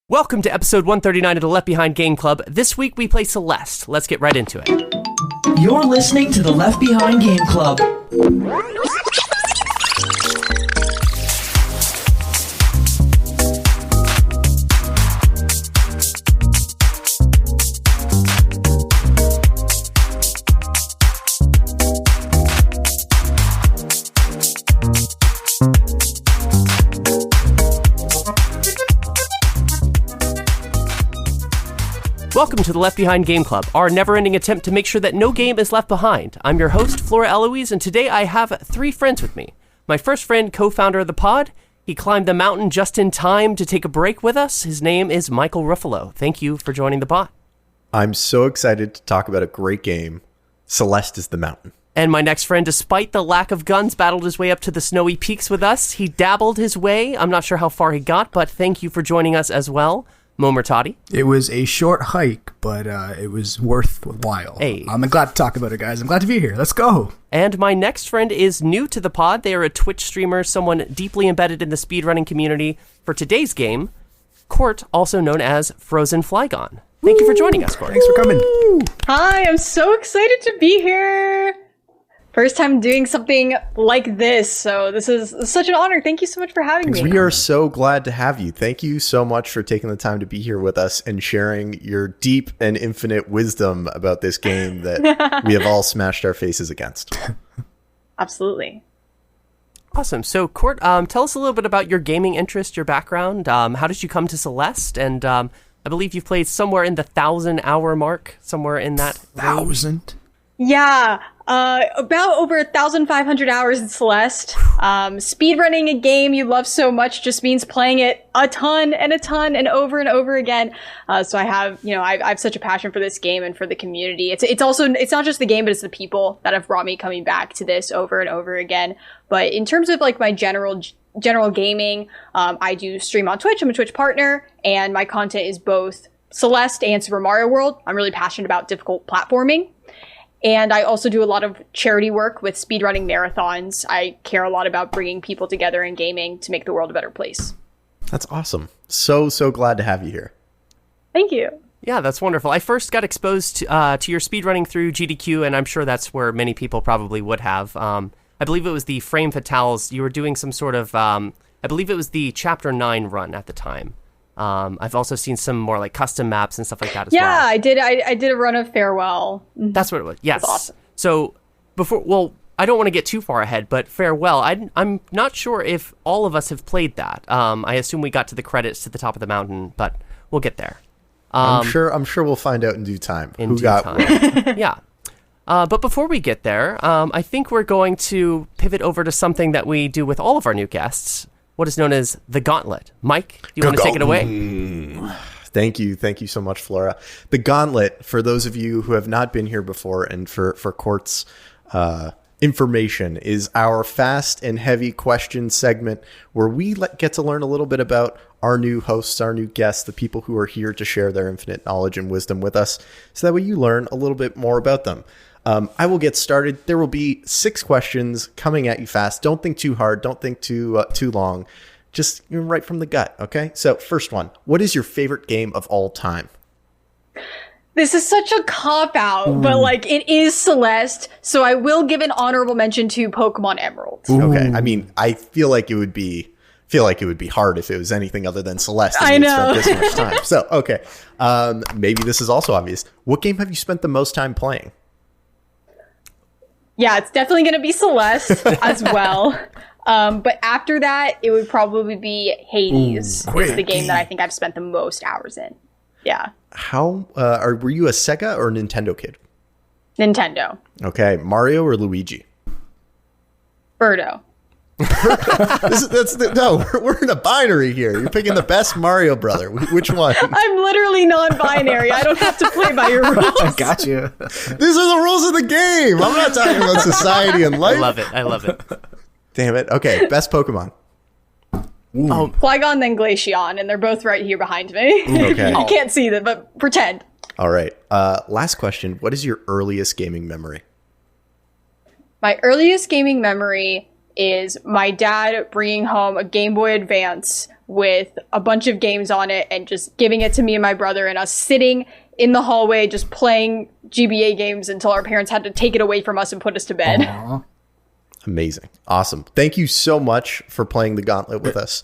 Welcome to episode 139 of the Left Behind Game Club. This week we play Celeste. Let's get right into it. You're listening to the Left Behind Game Club. Welcome to the Left Behind Game Club, our never-ending attempt to make sure that no game is left behind. I'm your host, Flora, and today I have three friends with me. My first friend, co-founder of the pod, he climbed the mountain just in time to take a break with us. His name is Michael Ruffalo. Thank you for joining the pod. I'm so excited to talk about a great game. Celeste is the mountain. And my next friend, despite the lack of guns, battled his way up to the snowy peaks with us. He dabbled his way. I'm not sure how far he got, but thank you for joining us as well. Momertati. It was a short hike, but it was worthwhile. Hey. I'm glad to talk about it, guys. I'm glad to be here. Let's go. And my next friend is new to the pod. They are a Twitch streamer, someone deeply embedded in the speedrunning community. For today's game, Court, also known as Frozen Flygone. Thank you for joining us, Court. Thanks for coming. Hi, I'm so excited to be here. First time doing something like this, so this is such an honor. Thank you so much for having me. We are so glad to have you. Thank you so much for taking the time to be here with us and sharing your deep and infinite wisdom about this game that we have all smashed our faces against. Absolutely. Awesome. So, Court, tell us a little bit about your gaming interest, your background. How did you come to Celeste? And I believe you've played somewhere in the 1,000-hour mark, somewhere in that range. 1,000? Yeah, about over 1,500 hours in Celeste. Speedrunning a game you love so much just means playing it a ton and over again. So I have such a passion for this game and for the community. It's not just the game, but it's the people that have brought me coming back to this over and over again. But in terms of like my general gaming, I do stream on Twitch. I'm a Twitch partner, and my content is both Celeste and Super Mario World. I'm really passionate about difficult platforming. And I also do a lot of charity work with speedrunning marathons. I care a lot about bringing people together in gaming to make the world a better place. That's awesome. So glad to have you here. Thank you. Yeah, that's wonderful. I first got exposed to your speedrunning through GDQ, and I'm sure that's where many people probably would have. I believe it was the Frame Fatales. You were doing some sort of, I believe it was the Chapter 9 run at the time. I've also seen some more like custom maps and stuff like that as well. Yeah, I did a run of Farewell. That's what it was. Yes. That's awesome. So I don't want to get too far ahead, but Farewell, I'm not sure if all of us have played that. I assume we got to the credits to the top of the mountain, but we'll get there. I'm sure we'll find out in due time. Yeah. But before we get there, I think we're going to pivot over to something that we do with all of our new guests. What is known as the Gauntlet. Mike, do you want to take it away? Thank you so much, Flora. The Gauntlet, for those of you who have not been here before, and for Court's information, is our fast and heavy question segment where we get to learn a little bit about our new hosts, our new guests, the people who are here to share their infinite knowledge and wisdom with us, so that way you learn a little bit more about them. I will get started. There will be 6 questions coming at you fast. Don't think too hard. Don't think too long. Just right from the gut, okay? So first one, what is your favorite game of all time? This is such a cop-out, but like it is Celeste, so I will give an honorable mention to Pokemon Emerald. Okay, I mean, I feel like it would be hard if it was anything other than Celeste. I know. Spent this much time. So, okay. Maybe this is also obvious. What game have you spent the most time playing? Yeah, it's definitely going to be Celeste as well. But after that, it would probably be Hades. It's the game that I think I've spent the most hours in. Yeah. How were you a Sega or a Nintendo kid? Nintendo. Okay, Mario or Luigi? Birdo. We're in a binary here. You're picking the best Mario brother. Which one? I'm literally non-binary. I don't have to play by your rules. I got you. These are the rules of the game. I'm not talking about society and life. I love it. Damn it. Okay, best Pokemon. Flygon, then Glaceon, and they're both right here behind me. Okay. You can't see them, but pretend. All right. Last question. What is your earliest gaming memory? My earliest gaming memory is my dad bringing home a Game Boy Advance with a bunch of games on it and just giving it to me and my brother, and us sitting in the hallway just playing GBA games until our parents had to take it away from us and put us to bed. Aww. Amazing. Awesome. Thank you so much for playing the Gauntlet with us.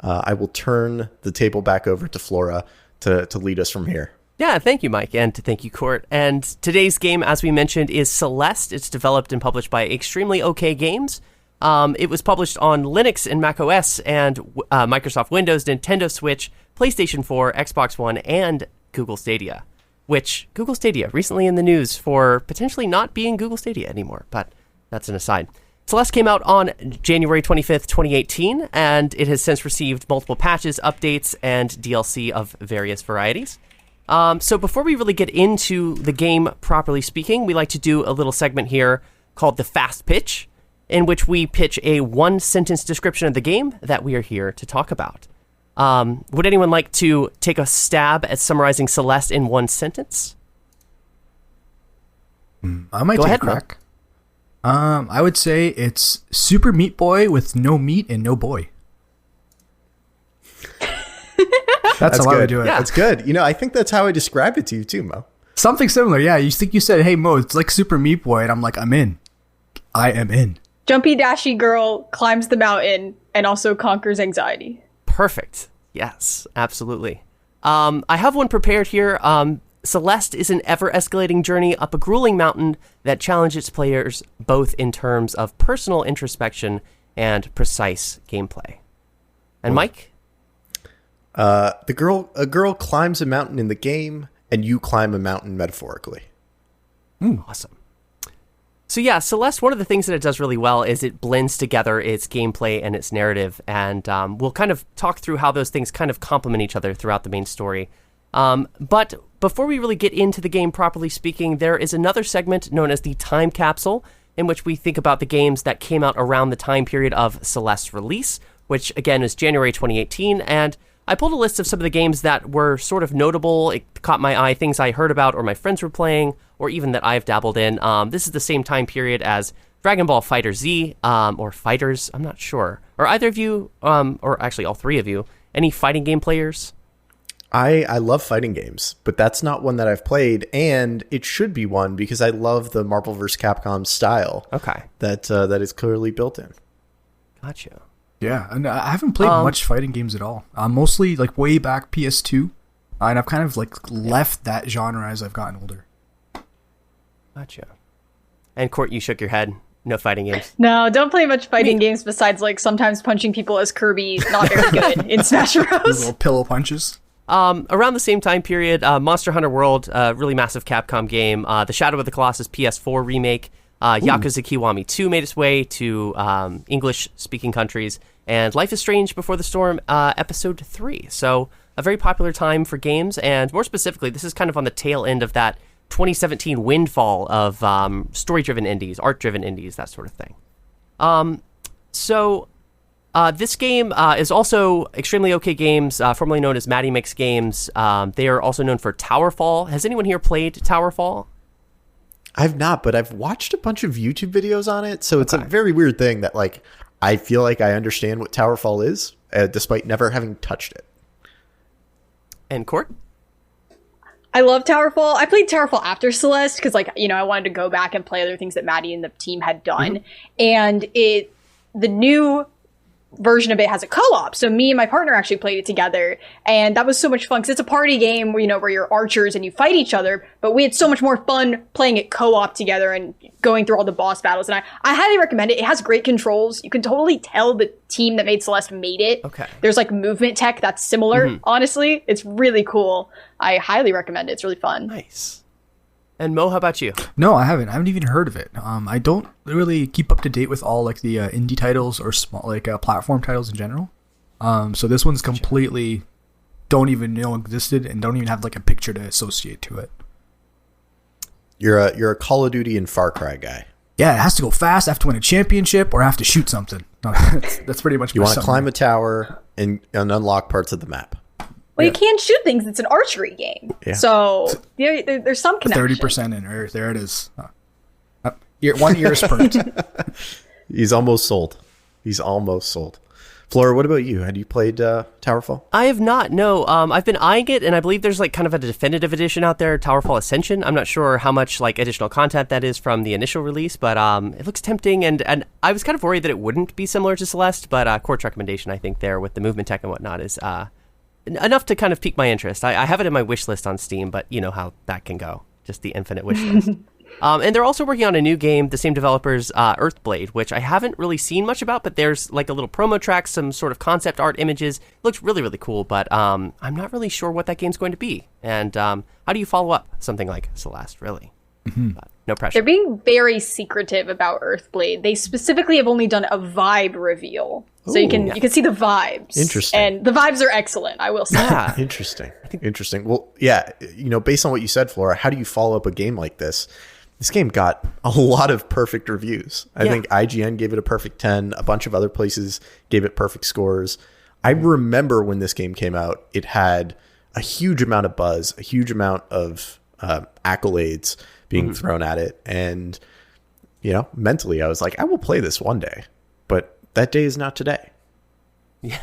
I will turn the table back over to Flora to lead us from here. Yeah, thank you, Mike, and thank you, Court. And today's game, as we mentioned, is Celeste. It's developed and published by Extremely OK Games. It was published on Linux and Mac OS and Microsoft Windows, Nintendo Switch, PlayStation 4, Xbox One, and Google Stadia. Which, Google Stadia, recently in the news for potentially not being Google Stadia anymore, but that's an aside. Celeste came out on January 25th, 2018, and it has since received multiple patches, updates, and DLC of various varieties. So before we really get into the game, properly speaking, we like to do a little segment here called the Fast Pitch, in which we pitch a one-sentence description of the game that we are here to talk about. Would anyone like to take a stab at summarizing Celeste in one sentence? I might take a crack. I would say it's Super Meat Boy with no meat and no boy. That's how good. I would do it. Yeah. That's good. I think that's how I described it to you too, Mo. Something similar, yeah. You think you said, hey, Mo, it's like Super Meat Boy, and I'm like, I'm in. I am in. Jumpy dashy girl climbs the mountain and also conquers anxiety. Perfect. Yes, absolutely. I have one prepared here. Celeste is an ever-escalating journey up a grueling mountain that challenges players both in terms of personal introspection and precise gameplay. And Mike? A girl climbs a mountain in the game, and you climb a mountain metaphorically. Awesome. So yeah, Celeste, one of the things that it does really well is it blends together its gameplay and its narrative, and we'll kind of talk through how those things kind of complement each other throughout the main story. But before we really get into the game, properly speaking, there is another segment known as the Time Capsule, in which we think about the games that came out around the time period of Celeste's release, which again is January 2018, and I pulled a list of some of the games that were sort of notable. It caught my eye, things I heard about or my friends were playing, or even that I've dabbled in. This is the same time period as Dragon Ball FighterZ, or Fighters, I'm not sure. Are either of you, or actually all three of you, any fighting game players? I love fighting games, but that's not one that I've played, and it should be one because I love the Marvel vs. Capcom style. Okay. That is clearly built in. Gotcha. Yeah, and I haven't played much fighting games at all. Mostly like way back PS2, and I've kind of like left that genre as I've gotten older. Gotcha. And Court, you shook your head. No fighting games. No, don't play much fighting games besides like sometimes punching people as Kirby. Not very good in Smash Bros. Little pillow punches. Around the same time period, Monster Hunter World, really massive Capcom game. The Shadow of the Colossus PS4 remake. Yakuza Kiwami 2 made its way to English-speaking countries. And Life is Strange Before the Storm, Episode 3. So a very popular time for games. And more specifically, this is kind of on the tail end of that 2017 windfall of story-driven indies, art-driven indies, that sort of thing. This game is also Extremely OK Games, formerly known as Matty Mix Games. They are also known for Towerfall. Has anyone here played Towerfall? I've not, but I've watched a bunch of YouTube videos on it, so it's a very weird thing that like I feel like I understand what Towerfall is, despite never having touched it. And Court? I love Towerfall. I played Towerfall after Celeste because, like, I wanted to go back and play other things that Maddie and the team had done. And the new version of it has a co-op, so me and my partner actually played it together, and that was so much fun because it's a party game where where you're archers and you fight each other, but we had so much more fun playing it co-op together and going through all the boss battles. And I highly recommend it. It has great controls. You can totally tell the team that made Celeste made it. Okay. There's like movement tech that's similar. Honestly, it's really cool. I highly recommend it. It's really fun. Nice. And Mo, how about you? No, I haven't. I haven't even heard of it. I don't really keep up to date with all like the indie titles or small like platform titles in general. So this one's completely don't even know existed and don't even have like a picture to associate to it. You're a Call of Duty and Far Cry guy. Yeah, it has to go fast. I have to win a championship or I have to shoot something. No, that's pretty much. You want to climb a tower and unlock parts of the map. Well, you can shoot things. It's an archery game. Yeah. So there's some connection. 30% in. There it is. One ear is perked. He's almost sold. Flora, what about you? Had you played Towerfall? I have not, no. I've been eyeing it, and I believe there's like kind of a definitive edition out there, Towerfall Ascension. I'm not sure how much like additional content that is from the initial release, but it looks tempting, and I was kind of worried that it wouldn't be similar to Celeste, but Court's recommendation, I think, there with the movement tech and whatnot is enough to kind of pique my interest. I have it in my wish list on Steam, but you know how that can go, just the infinite wish list. And they're also working on a new game, the same developers, Earthblade, which I haven't really seen much about, but there's like a little promo track, some sort of concept art images. It looks really, really cool, but I'm not really sure what that game's going to be. And how do you follow up something like Celeste, really? No pressure. They're being very secretive about Earthblade. They specifically have only done a vibe reveal. So you can see the vibes. Interesting. And the vibes are excellent, I will say. Yeah. Interesting. Well, yeah, based on what you said, Flora, how do you follow up a game like this? This game got a lot of perfect reviews. I think IGN gave it a perfect 10. A bunch of other places gave it perfect scores. I remember when this game came out, it had a huge amount of buzz, a huge amount of accolades being thrown at it. And, mentally, I was like, I will play this one day. But that day is not today. Yeah.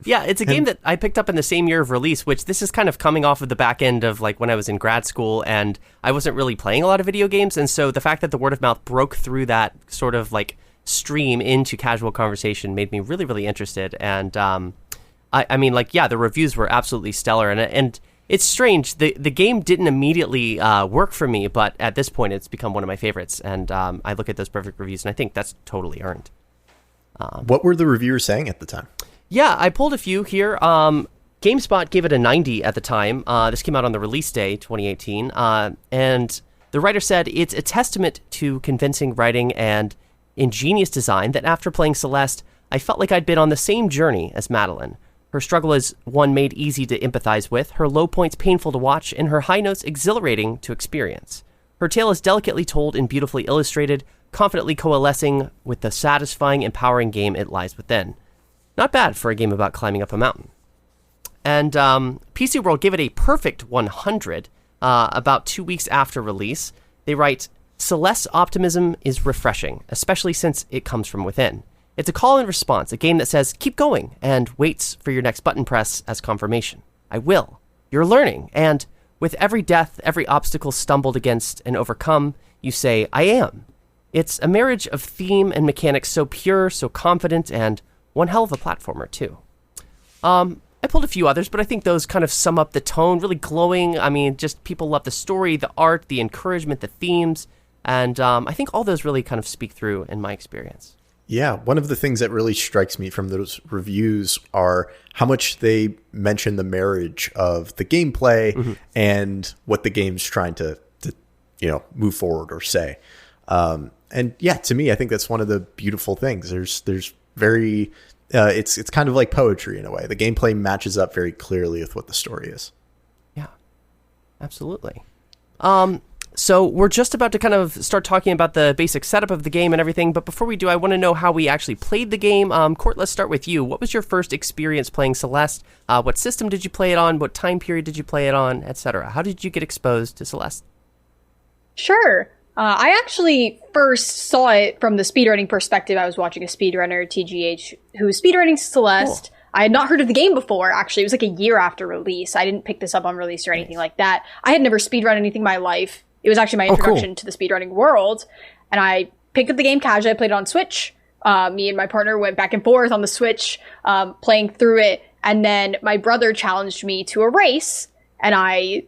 Yeah, it's a game that I picked up in the same year of release, which this is kind of coming off of the back end of like when I was in grad school and I wasn't really playing a lot of video games. And so the fact that the word of mouth broke through that sort of like stream into casual conversation made me really, really interested. And I mean, like, yeah, the reviews were absolutely stellar. And it's strange. The game didn't immediately work for me, but at this point it's become one of my favorites. And I look at those perfect reviews and I think that's totally earned. What were the reviewers saying at the time? Yeah, I pulled a few here. GameSpot gave it a 90 at the time. This came out on the release day, 2018. And the writer said, it's a testament to convincing writing and ingenious design that after playing Celeste, I felt like I'd been on the same journey as Madeline. Her struggle is one made easy to empathize with, her low points painful to watch, and her high notes exhilarating to experience. Her tale is delicately told and beautifully illustrated, confidently coalescing with the satisfying, empowering game it lies within. Not bad for a game about climbing up a mountain. And PC World gave it a perfect 100 about 2 weeks after release. They write, Celeste's optimism is refreshing, especially since it comes from within. It's a call and response, a game that says, keep going, and waits for your next button press as confirmation. I will. You're learning, and with every death, every obstacle stumbled against and overcome, you say, I am. It's a marriage of theme and mechanics so pure, so confident, and one hell of a platformer, too. I pulled a few others, but I think those kind of sum up the tone, really glowing. I mean, just people love the story, the art, the encouragement, the themes, and I think all those really kind of speak through in my experience. Yeah, one of the things that really strikes me from those reviews are how much they mention the marriage of the gameplay and what the game's trying to move forward or say. And yeah, to me, I think that's one of the beautiful things. There's very it's kind of like poetry in a way. The gameplay matches up very clearly with what the story is. Yeah, absolutely. So we're just about to kind of start talking about the basic setup of the game and everything, but before we do, I want to know how we actually played the game. Court, let's start with you. What was your first experience playing Celeste? What system did you play it on? What time period did you play it on, etc.? How did you get exposed to Celeste? Sure. I actually first saw it from the speedrunning perspective. I was watching a speedrunner, TGH, who was speedrunning Celeste. Cool. I had not heard of the game before, actually. It was like a year after release. I didn't pick this up on release or anything like that. I had never speedrun anything in my life. It was actually my introduction to the speedrunning world. And I picked up the game casually. I played it on Switch. Me and my partner went back and forth on the Switch, playing through it. And then my brother challenged me to a race. And I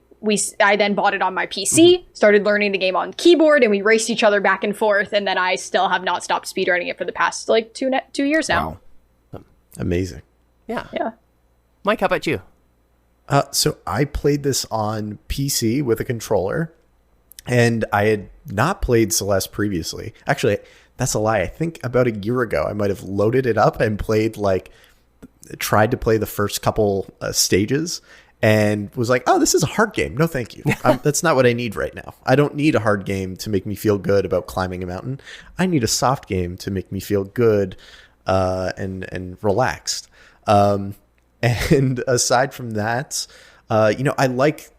then bought it on my PC, started learning the game on keyboard, and we raced each other back and forth. And then I still have not stopped speedrunning it for the past like 2 years now. Wow. Amazing. Yeah. Mike, how about you? So I played this on PC with a controller, and I had not played Celeste previously. Actually, that's a lie. I think about a year ago, I might have loaded it up and tried to play the first couple stages, and was like, oh, this is a hard game. No, thank you. That's not what I need right now. I don't need a hard game to make me feel good about climbing a mountain. I need a soft game to make me feel good and relaxed. And aside from that, I like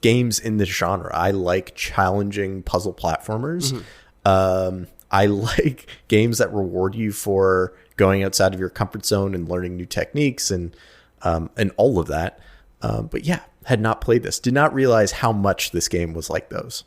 games in this genre. I like challenging puzzle platformers. I like games that reward you for going outside of your comfort zone and learning new techniques and all of that. But yeah, had not played this. Did not realize how much this game was like those.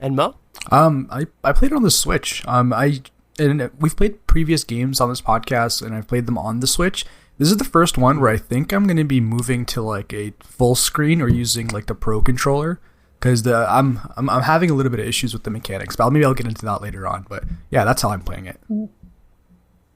And Mo? I played it on the Switch. And we've played previous games on this podcast, and I've played them on the Switch. This is the first one where I think I'm going to be moving to like a full screen or using like the Pro controller, because I'm having a little bit of issues with the mechanics. But maybe I'll get into that later on. But yeah, that's how I'm playing it.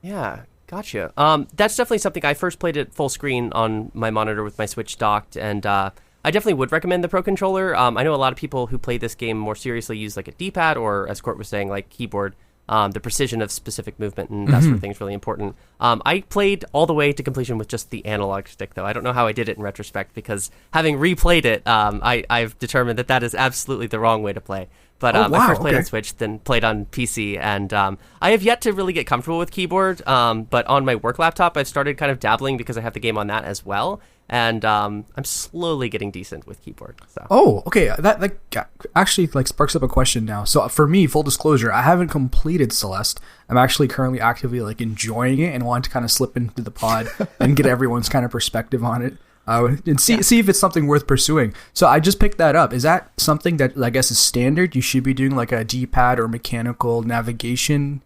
Yeah, gotcha. That's definitely something. I first played it full screen on my monitor with my Switch docked, and I definitely would recommend the Pro controller. I know a lot of people who play this game more seriously use like a D-pad or, as Court was saying, like keyboard. The precision of specific movement and that sort of thing is really important. I played all the way to completion with just the analog stick, though. I don't know how I did it in retrospect, because having replayed it, I've determined that is absolutely the wrong way to play. But I first played on Switch, then played on PC, and I have yet to really get comfortable with keyboard. But on my work laptop, I've started kind of dabbling because I have the game on that as well. And I'm slowly getting decent with keyboard. So. Oh, okay. That actually like sparks up a question now. So for me, full disclosure, I haven't completed Celeste. I'm actually currently actively like enjoying it and want to kind of slip into the pod and get everyone's kind of perspective on it. And see if it's something worth pursuing. So I just picked that up. Is that something that I guess is standard? You should be doing like a D-pad or mechanical navigation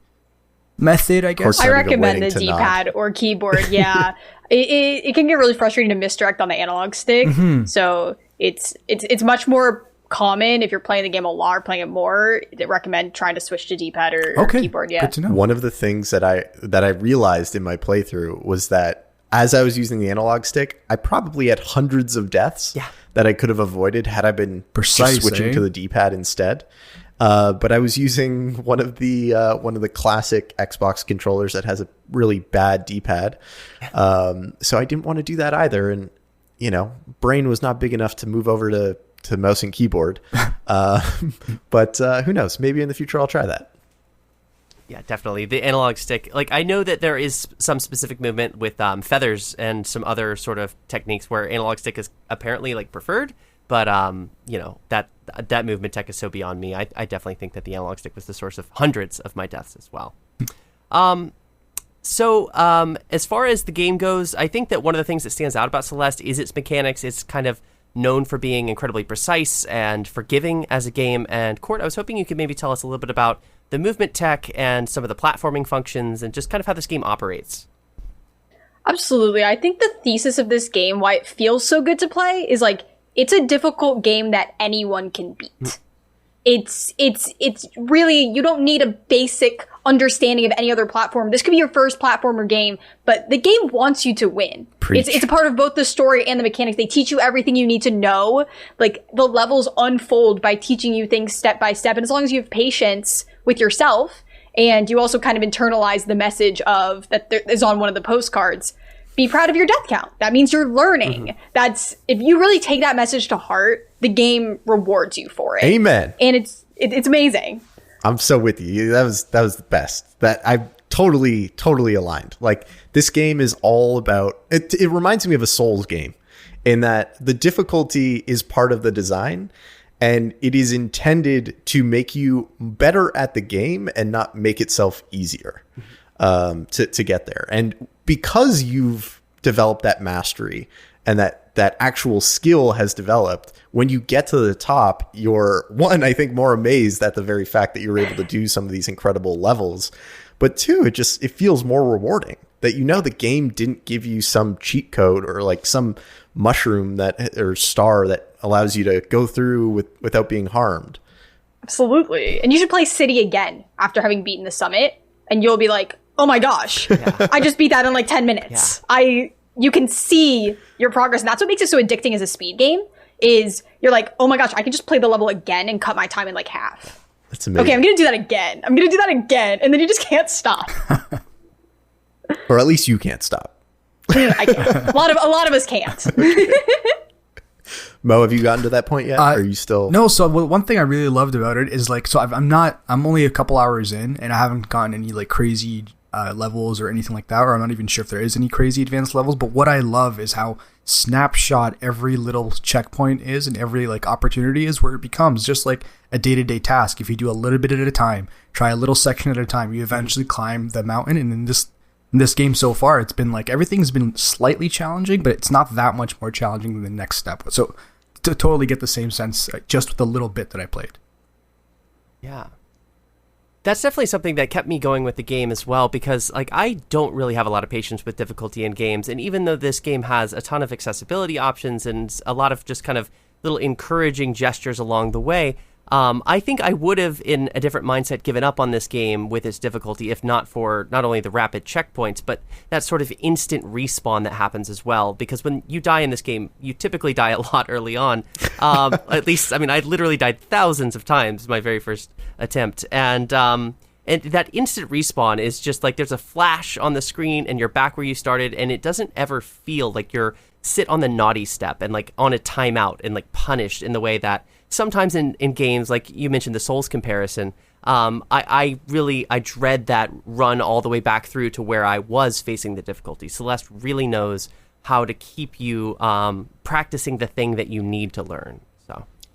method, I guess. I recommend the D-pad or keyboard. Yeah. It can get really frustrating to misdirect on the analog stick. So it's much more common if you're playing the game a lot or playing it more. I recommend trying to switch to D-pad or keyboard. Yeah. Good to know. One of the things that I realized in my playthrough was that as I was using the analog stick, I probably had hundreds of deaths that I could have avoided had I been just switching to the D-pad instead. But I was using one of the classic Xbox controllers that has a really bad D-pad. So I didn't want to do that either. And, brain was not big enough to move over to mouse and keyboard. But who knows? Maybe in the future I'll try that. Yeah, definitely. The analog stick, like I know that there is some specific movement with feathers and some other sort of techniques where analog stick is apparently like preferred. But, that movement tech is so beyond me. I definitely think that the analog stick was the source of hundreds of my deaths as well. So as far as the game goes, I think that one of the things that stands out about Celeste is its mechanics. It's kind of known for being incredibly precise and forgiving as a game. And Court, I was hoping you could maybe tell us a little bit about the movement tech and some of the platforming functions and just kind of how this game operates. Absolutely. I think the thesis of this game, why it feels so good to play, is like, it's a difficult game that anyone can beat. It's really, you don't need a basic understanding of any other platform. This could be your first platformer game, but the game wants you to win. It's a part of both the story and the mechanics. They teach you everything you need to know. Like, the levels unfold by teaching you things step by step. And as long as you have patience with yourself, and you also kind of internalize the message of that is on one of the postcards, be proud of your death count. That means you're learning. That's, if you really take that message to heart, the game rewards you for it. Amen. And it's amazing. I'm so with you. That was the best. That I totally aligned. Like, this game is all about it. It reminds me of a Souls game in that the difficulty is part of the design, and it is intended to make you better at the game and not make itself easier to get there. And because you've developed that mastery and that actual skill has developed, when you get to the top, you're, one, I think, more amazed at the very fact that you're able to do some of these incredible levels. But two, it feels more rewarding that the game didn't give you some cheat code or like some mushroom or star that allows you to go through without being harmed. Absolutely. And you should play City again after having beaten the summit, and you'll be like, oh my gosh, I just beat that in like 10 minutes. Yeah. You can see your progress. And that's what makes it so addicting as a speed game, is you're like, oh my gosh, I can just play the level again and cut my time in like half. That's amazing. Okay, I'm going to do that again. And then you just can't stop. Or at least you can't stop. I can't. A lot of us can't. Mo, have you gotten to that point yet? Or are you still? No. So one thing I really loved about it is like, so I'm only a couple hours in, and I haven't gotten any like crazy levels or anything like that, or I'm not even sure if there is any crazy advanced levels. But what I love is how snapshot every little checkpoint is, and every like opportunity is, where it becomes just like a day-to-day task. If you do a little bit at a time, try a little section at a time, you eventually climb the mountain. And in this game so far, it's been like everything's been slightly challenging, but it's not that much more challenging than the next step. So to totally get the same sense just with the little bit that I played. Yeah. That's definitely something that kept me going with the game as well, because like I don't really have a lot of patience with difficulty in games. And even though this game has a ton of accessibility options and a lot of just kind of little encouraging gestures along the way, I think I would have, in a different mindset, given up on this game with its difficulty if not for not only the rapid checkpoints, but that sort of instant respawn that happens as well. Because when you die in this game, you typically die a lot early on. At least, I mean, I literally died thousands of times my very first attempt. And that instant respawn is just like there's a flash on the screen and you're back where you started, and it doesn't ever feel like you're sit on the naughty step and like on a timeout and like punished in the way that sometimes in games, like you mentioned the Souls comparison, I dread that run all the way back through to where I was facing the difficulty. Celeste really knows how to keep you practicing the thing that you need to learn.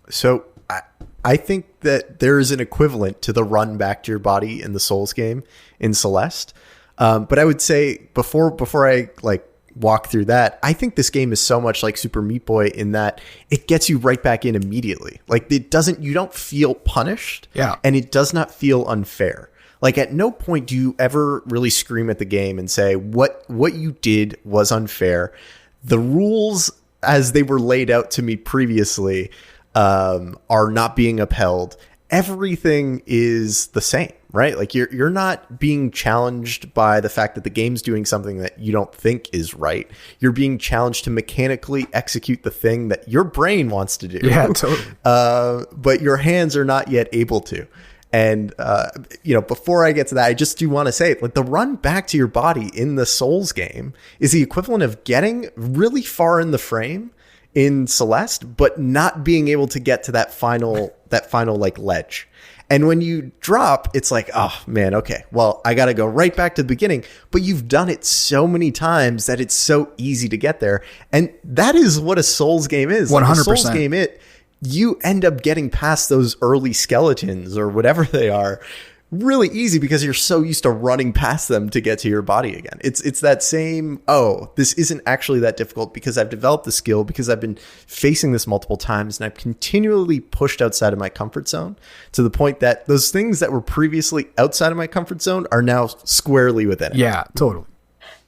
So I think that there is an equivalent to the run back to your body in the Souls game in Celeste. But I would say before I like walk through that, I think this game is so much like Super Meat Boy in that it gets you right back in immediately. Like you don't feel punished, and it does not feel unfair. Like at no point do you ever really scream at the game and say what you did was unfair. The rules as they were laid out to me previously are not being upheld. Everything is the same, right? Like you're not being challenged by the fact that the game's doing something that you don't think is right. You're being challenged to mechanically execute the thing that your brain wants to do. Yeah, totally. But your hands are not yet able to. And, before I get to that, I just do want to say, like, the run back to your body in the Souls game is the equivalent of getting really far in the frame in Celeste, but not being able to get to that final like ledge. And when you drop, it's like, oh man, okay, well, I got to go right back to the beginning. But you've done it so many times that it's so easy to get there. And that is what a Souls game is. 100%. Like a Souls game, you end up getting past those early skeletons or whatever they are really easy because you're so used to running past them to get to your body again. It's that same, this isn't actually that difficult because I've developed the skill, because I've been facing this multiple times, and I've continually pushed outside of my comfort zone to the point that those things that were previously outside of my comfort zone are now squarely within it. Yeah, totally.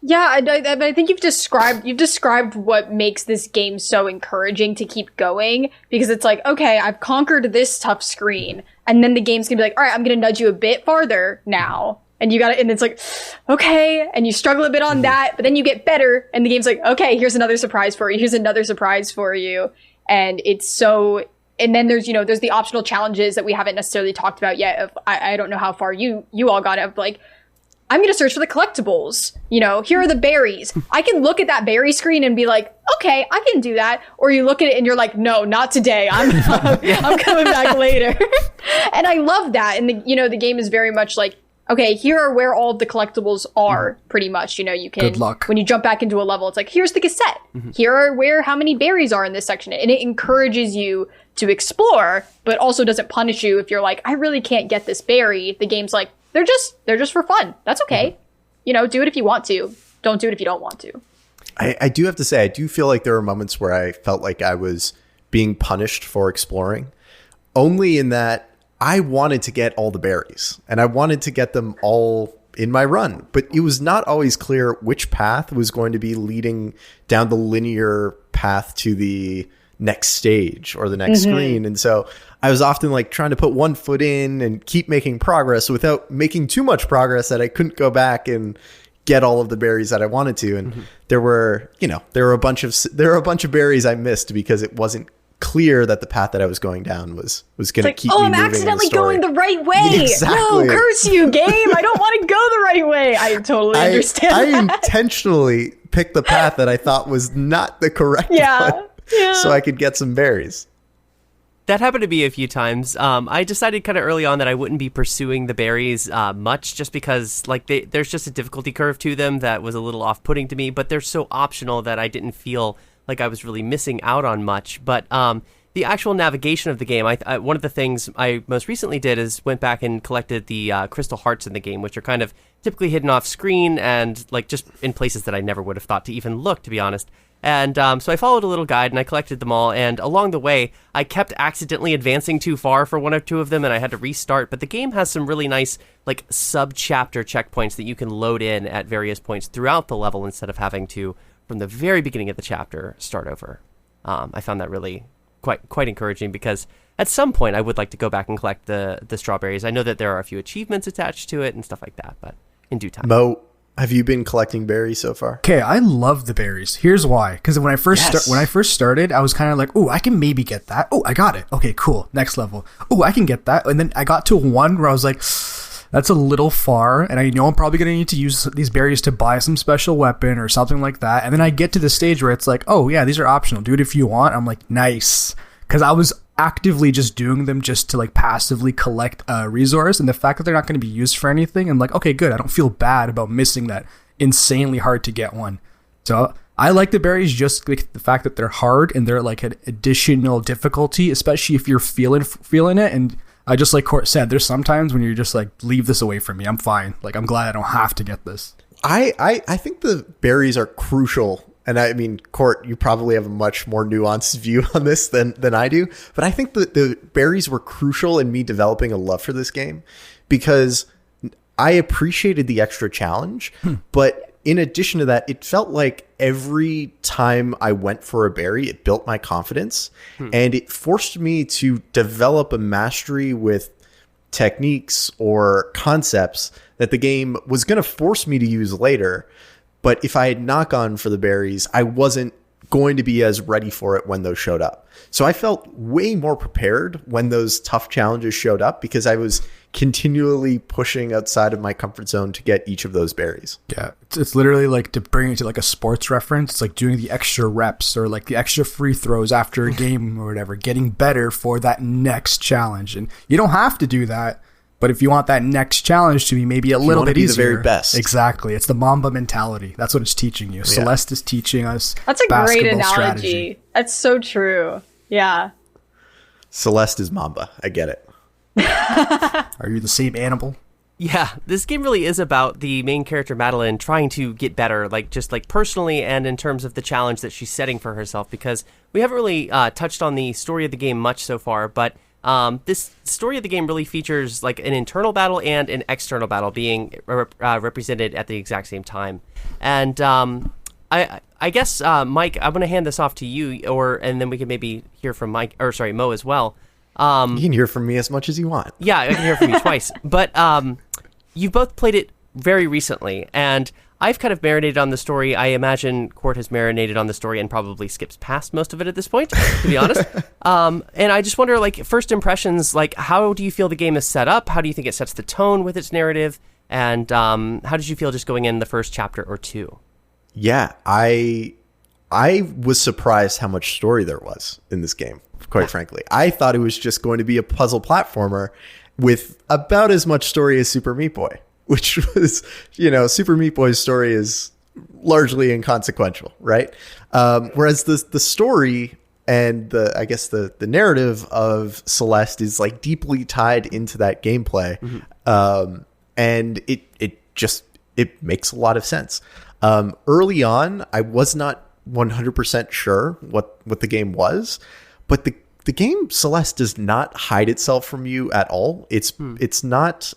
Yeah, I think you've described what makes this game so encouraging to keep going, because it's like, okay, I've conquered this tough screen, and then the game's gonna be like, all right, I'm gonna nudge you a bit farther now, and you gotta, and it's like, okay, and you struggle a bit on that, but then you get better, and the game's like, okay, here's another surprise for you, and it's so. And then there's the optional challenges that we haven't necessarily talked about yet. Of I don't know how far you all got, of like, I'm going to search for the collectibles. Here are the berries. I can look at that berry screen and be like, okay, I can do that. Or you look at it and you're like, no, not today. I'm coming back later. And I love that. And the game is very much like, okay, here are where all of the collectibles are, pretty much. You can, good luck. When you jump back into a level, it's like, here's the cassette. Mm-hmm. Here are how many berries are in this section. And it encourages you to explore, but also doesn't punish you if you're like, I really can't get this berry. The game's like, they're just for fun. That's okay. Do it if you want to. Don't do it if you don't want to. I do have to say, I do feel like there were moments where I felt like I was being punished for exploring, only in that I wanted to get all the berries and I wanted to get them all in my run, but it was not always clear which path was going to be leading down the linear path to the next stage or the next screen. And so I was often like trying to put one foot in and keep making progress without making too much progress that I couldn't go back and get all of the berries that I wanted to. And there were a bunch of berries I missed because it wasn't clear that the path that I was going down was going to keep me moving. I'm accidentally going the right way. Exactly. No, curse you, game. I don't want to go the right way. I totally understand. I intentionally picked the path that I thought was not the correct one. Yeah. So I could get some berries. That happened to me a few times. I decided kind of early on that I wouldn't be pursuing the berries much, just because like there's just a difficulty curve to them that was a little off-putting to me. But they're so optional that I didn't feel like I was really missing out on much. But the actual navigation of the game, one of the things I most recently did is went back and collected the crystal hearts in the game, which are kind of typically hidden off screen and like just in places that I never would have thought to even look, to be honest. And so I followed a little guide and I collected them all. And along the way, I kept accidentally advancing too far for one or two of them and I had to restart. But the game has some really nice like sub-chapter checkpoints that you can load in at various points throughout the level instead of having to, from the very beginning of the chapter, start over. I found that really quite encouraging because at some point I would like to go back and collect the strawberries. I know that there are a few achievements attached to it and stuff like that, but in due time. Mo, have you been collecting berries so far? Okay, I love the berries. Here's why. Because when I first started, I was kind of like, oh, I can maybe get that. Oh, I got it. Okay, cool. Next level. Oh, I can get that. And then I got to one where I was like, that's a little far. And I know I'm probably going to need to use these berries to buy some special weapon or something like that. And then I get to the stage where it's like, oh, yeah, these are optional. Do it if you want. I'm like, nice. Because I was actively just doing them just to like passively collect a resource, and the fact that they're not going to be used for anything, I'm like, okay, good. I don't feel bad about missing that insanely hard to get one. So I like the berries just like the fact that they're hard and they're like an additional difficulty, especially if you're feeling it. And I just like Court said, there's sometimes when you're just like, leave this away from me. I'm fine. Like, I'm glad I don't have to get this. I think the berries are crucial. And I mean, Court, you probably have a much more nuanced view on this than I do. But I think that the berries were crucial in me developing a love for this game because I appreciated the extra challenge. But in addition to that, it felt like every time I went for a berry, it built my confidence. And it forced me to develop a mastery with techniques or concepts that the game was going to force me to use later. But if I had not gone for the berries, I wasn't going to be as ready for it when those showed up. So I felt way more prepared when those tough challenges showed up because I was continually pushing outside of my comfort zone to get each of those berries. Yeah, it's literally like, to bring it to like a sports reference, it's like doing the extra reps or like the extra free throws after a game or whatever, getting better for that next challenge. And you don't have to do that. But if you want that next challenge to be maybe a little bit easier, the very best. Exactly. It's the Mamba mentality. That's what it's teaching you. Yeah. Celeste is teaching us. That's a great analogy. Strategy. That's so true. Yeah. Celeste is Mamba. I get it. Are you the same animal? Yeah, this game really is about the main character Madeline trying to get better, like just like personally and in terms of the challenge that she's setting for herself. Because we haven't really touched on the story of the game much so far, but this story of the game really features like an internal battle and an external battle being represented at the exact same time. And I guess, Mike, I'm going to hand this off to you, and then we can maybe hear from Mo as well. You can hear from me as much as you want. Yeah, I can hear from you twice. But you've both played it very recently, and I've kind of marinated on the story. I imagine Court has marinated on the story and probably skips past most of it at this point, to be honest. And I just wonder, like, first impressions, like, how do you feel the game is set up? How do you think it sets the tone with its narrative? And how did you feel just going in the first chapter or two? Yeah, I was surprised how much story there was in this game, quite frankly. I thought it was just going to be a puzzle platformer with about as much story as Super Meat Boy, which was, Super Meat Boy's story is largely inconsequential, right? Whereas the story and the narrative of Celeste is like deeply tied into that gameplay. Mm-hmm. And it makes a lot of sense. Early on, I was not 100% sure what the game was, but the game Celeste does not hide itself from you at all. It's not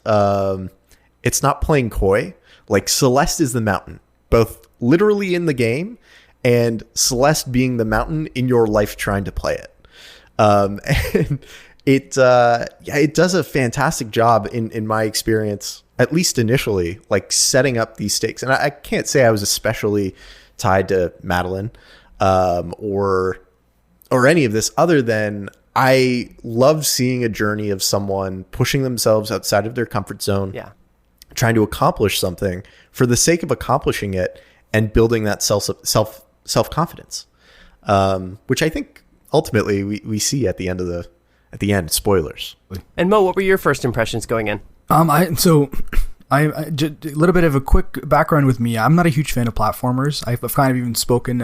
playing coy. Like, Celeste is the mountain, both literally in the game and Celeste being the mountain in your life trying to play it. And it does a fantastic job in my experience, at least initially, like setting up these stakes. And I can't say I was especially tied to Madeline or any of this, other than I love seeing a journey of someone pushing themselves outside of their comfort zone, trying to accomplish something for the sake of accomplishing it and building that self-confidence, which I think ultimately we see at the end of at the end, spoilers. And Mo, what were your first impressions going in? I just a little bit of a quick background with me. I'm not a huge fan of platformers. I've kind of even spoken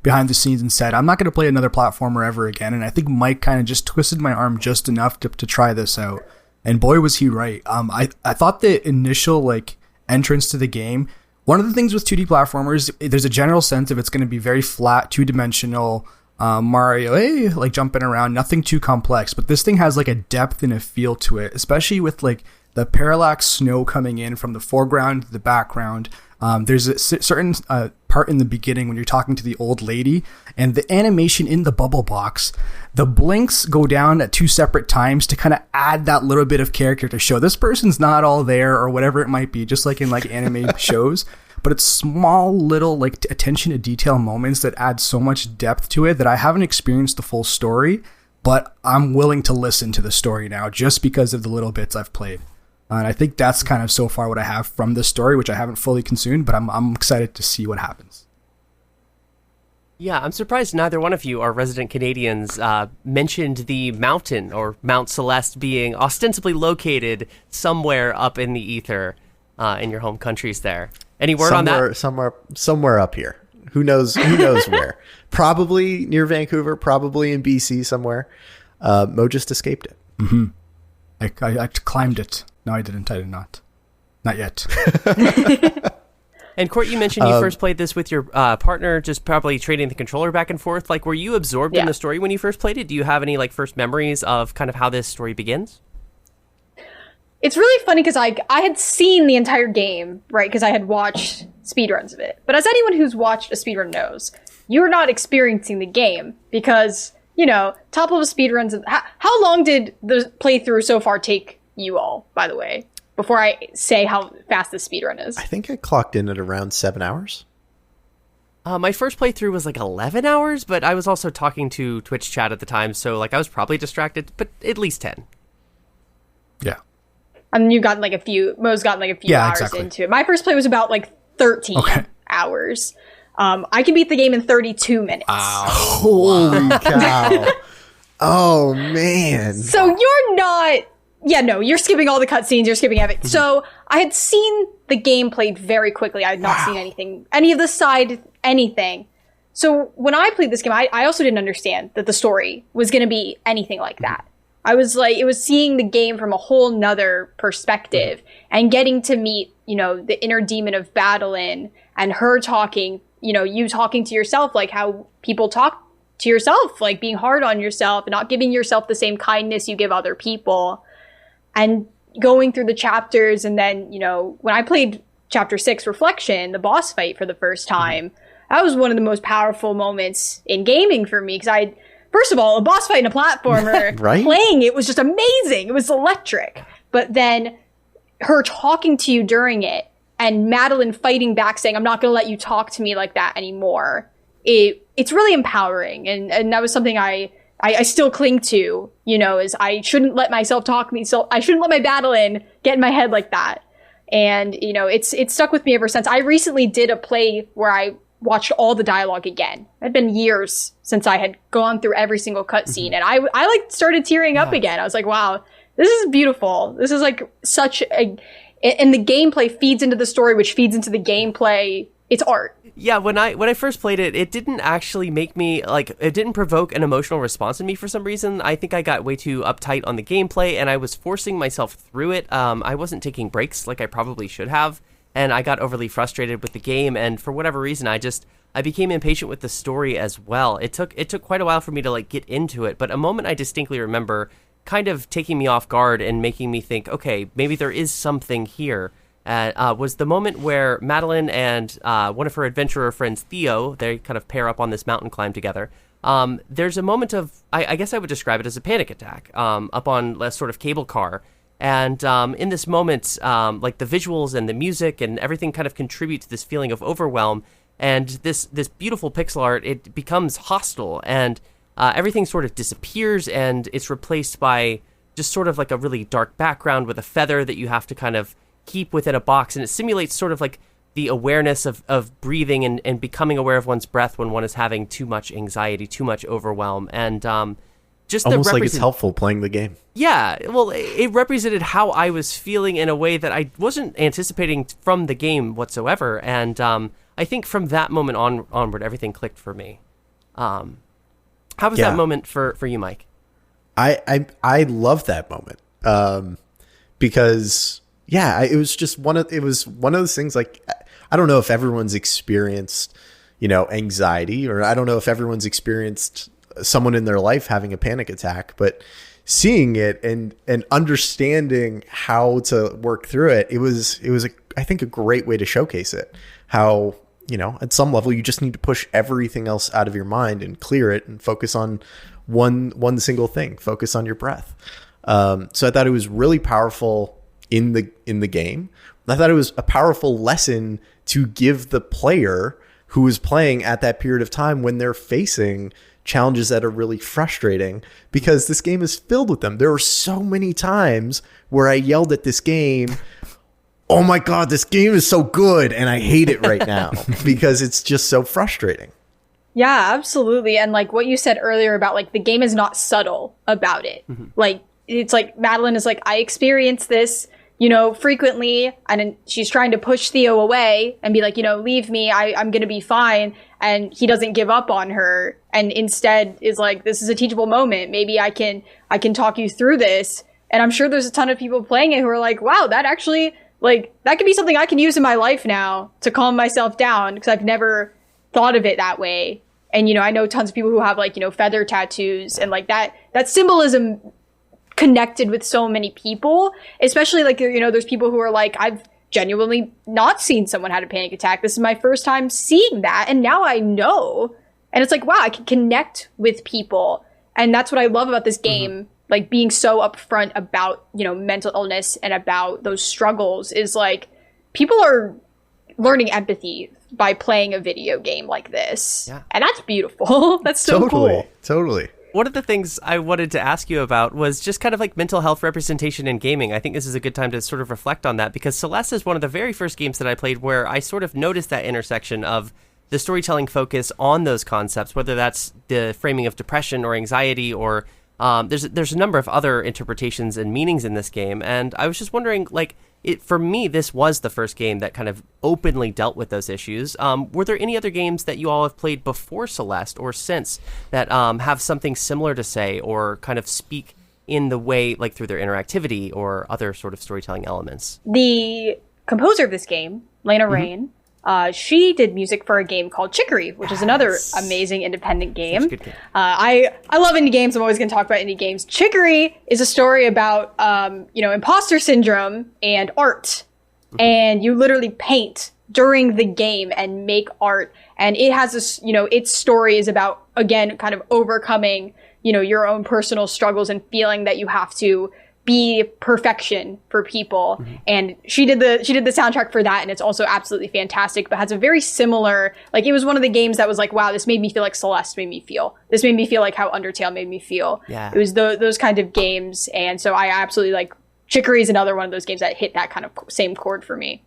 behind the scenes and said I'm not going to play another platformer ever again. And I think Mike kind of just twisted my arm just enough to try this out. And boy, was he right. I thought the initial like entrance to the game. One of the things with 2D platformers, there's a general sense of it's going to be very flat, two-dimensional. Mario, like jumping around, nothing too complex. But this thing has like a depth and a feel to it, especially with like the parallax snow coming in from the foreground to the background. There's a certain part in the beginning when you're talking to the old lady, and the animation in the bubble box, the blinks go down at 2 separate times to kind of add that little bit of character to show this person's not all there or whatever it might be, just like in like anime shows. But it's small little like attention to detail moments that add so much depth to it that I haven't experienced the full story, but I'm willing to listen to the story now just because of the little bits I've played. And I think that's kind of so far what I have from the story, which I haven't fully consumed, but I'm excited to see what happens. Yeah, I'm surprised neither one of you, our resident Canadians, mentioned the mountain or Mount Celeste being ostensibly located somewhere up in the ether in your home countries there. Any word on that? Somewhere up here. Who knows where? Probably near Vancouver, probably in BC somewhere. Mo just escaped it. Mm-hmm. I climbed it. No, I didn't. I did not. Not yet. And Court, you mentioned you first played this with your partner, just probably trading the controller back and forth. Like, were you absorbed in the story when you first played it? Do you have any like first memories of kind of how this story begins? It's really funny because I had seen the entire game, right? Because I had watched speedruns of it. But as anyone who's watched a speedrun knows, you're not experiencing the game because, you know, top level speedruns. How long did the playthrough so far take you all, by the way, before I say how fast this speedrun is? I think I clocked in at around 7 hours. My first playthrough was like 11 hours, but I was also talking to Twitch chat at the time, so like I was probably distracted, but at least 10. Yeah. And you've gotten like Mo's gotten like a few hours into it. My first play was about like 13 hours. I can beat the game in 32 minutes. Holy cow. Oh, man. So you're not... Yeah, no, you're skipping all the cutscenes. You're skipping everything. So I had seen the game played very quickly. I had not seen any of the side anything. So when I played this game, I also didn't understand that the story was going to be anything like that. I was like, it was seeing the game from a whole nother perspective and getting to meet, you know, the inner demon of Madeline and her talking, you know, you talking to yourself, like how people talk to yourself, like being hard on yourself and not giving yourself the same kindness you give other people, and going through the chapters. And then, you know, when I played chapter 6 Reflection, the boss fight for the first time, that was one of the most powerful moments in gaming for me because first of all, a boss fight in a platformer, right? Playing it was just amazing. It was electric. But then her talking to you during it and Madeline fighting back saying, I'm not going to let you talk to me like that anymore. It's really empowering. And that was something I still cling to, you know, is I shouldn't let myself talk to me. So I shouldn't let my Madeline get in my head like that. And, you know, it's stuck with me ever since. I recently did a play where I watched all the dialogue again. It had been years since I had gone through every single cutscene, and I like started tearing up again. I was like, wow, this is beautiful. This is like and the gameplay feeds into the story, which feeds into the gameplay. It's art. Yeah, when I first played it, it didn't actually make me, like, it didn't provoke an emotional response in me for some reason. I think I got way too uptight on the gameplay, and I was forcing myself through it. I wasn't taking breaks like I probably should have. And I got overly frustrated with the game, and for whatever reason, I became impatient with the story as well. It took quite a while for me to like get into it, but a moment I distinctly remember kind of taking me off guard and making me think, okay, maybe there is something here. Was the moment where Madeline and one of her adventurer friends, Theo, they kind of pair up on this mountain climb together. There's a moment of, I guess I would describe it as a panic attack up on a sort of cable car. And in this moment, like the visuals and the music and everything kind of contribute to this feeling of overwhelm. And this beautiful pixel art, it becomes hostile, and everything sort of disappears, and it's replaced by just sort of like a really dark background with a feather that you have to kind of keep within a box. And it simulates sort of like the awareness of breathing and becoming aware of one's breath when one is having too much anxiety, too much overwhelm. And just almost the like it's helpful playing the game. Yeah, well, it represented how I was feeling in a way that I wasn't anticipating from the game whatsoever, and I think from that moment onward, everything clicked for me. How was that moment for you, Mike? I love that moment because it was just one of those things. Like, I don't know if everyone's experienced anxiety, or I don't know if everyone's experienced someone in their life having a panic attack, but seeing it and understanding how to work through it, I think a great way to showcase it. How, at some level you just need to push everything else out of your mind and clear it and focus on one single thing, focus on your breath. So I thought it was really powerful in the game. I thought it was a powerful lesson to give the player who is playing at that period of time when they're facing challenges that are really frustrating, because this game is filled with them. There were so many times where I yelled at this game, "Oh my God, this game is so good, and I hate it right now," because it's just so frustrating. Yeah, absolutely. And like what you said earlier about like the game is not subtle about it. Mm-hmm. Like, it's like Madeline is like, I experience this, frequently, and she's trying to push Theo away and be like, leave me, I'm going to be fine. And he doesn't give up on her, and instead is like, this is a teachable moment. Maybe I can talk you through this. And I'm sure there's a ton of people playing it who are like, wow, that actually, like, that could be something I can use in my life now to calm myself down, because I've never thought of it that way. And, I know tons of people who have like, feather tattoos, and like that symbolism connected with so many people, especially like, there's people who are like, I've genuinely not seen someone had a panic attack. This is my first time seeing that. And now I know. And it's like, wow, I can connect with people. And that's what I love about this game. Mm-hmm. Like, being so upfront about, mental illness and about those struggles, is like, people are learning empathy by playing a video game like this. Yeah. And that's beautiful. That's so cool. Totally. One of the things I wanted to ask you about was just kind of like mental health representation in gaming. I think this is a good time to sort of reflect on that, because Celeste is one of the very first games that I played where I sort of noticed that intersection of the storytelling focus on those concepts, whether that's the framing of depression or anxiety, or there's a number of other interpretations and meanings in this game. And I was just wondering, like, for me, this was the first game that kind of openly dealt with those issues. Were there any other games that you all have played before Celeste or since that have something similar to say, or kind of speak in the way, like through their interactivity or other sort of storytelling elements? The composer of this game, Lena Raine, she did music for a game called Chicory, which is another amazing independent game. Such a good game. I love indie games. I'm always going to talk about indie games. Chicory is a story about, imposter syndrome and art. Mm-hmm. And you literally paint during the game and make art. And it has this, its story is about, again, kind of overcoming, your own personal struggles and feeling that you have to be perfection for people. Mm-hmm. And she did the soundtrack for that, and it's also absolutely fantastic, but has a very similar, like, it was one of the games that was like, wow, this made me feel like Celeste made me feel. This made me feel like how Undertale made me feel. Yeah. It was those kind of games, and so I absolutely like Chicory is another one of those games that hit that kind of same chord for me.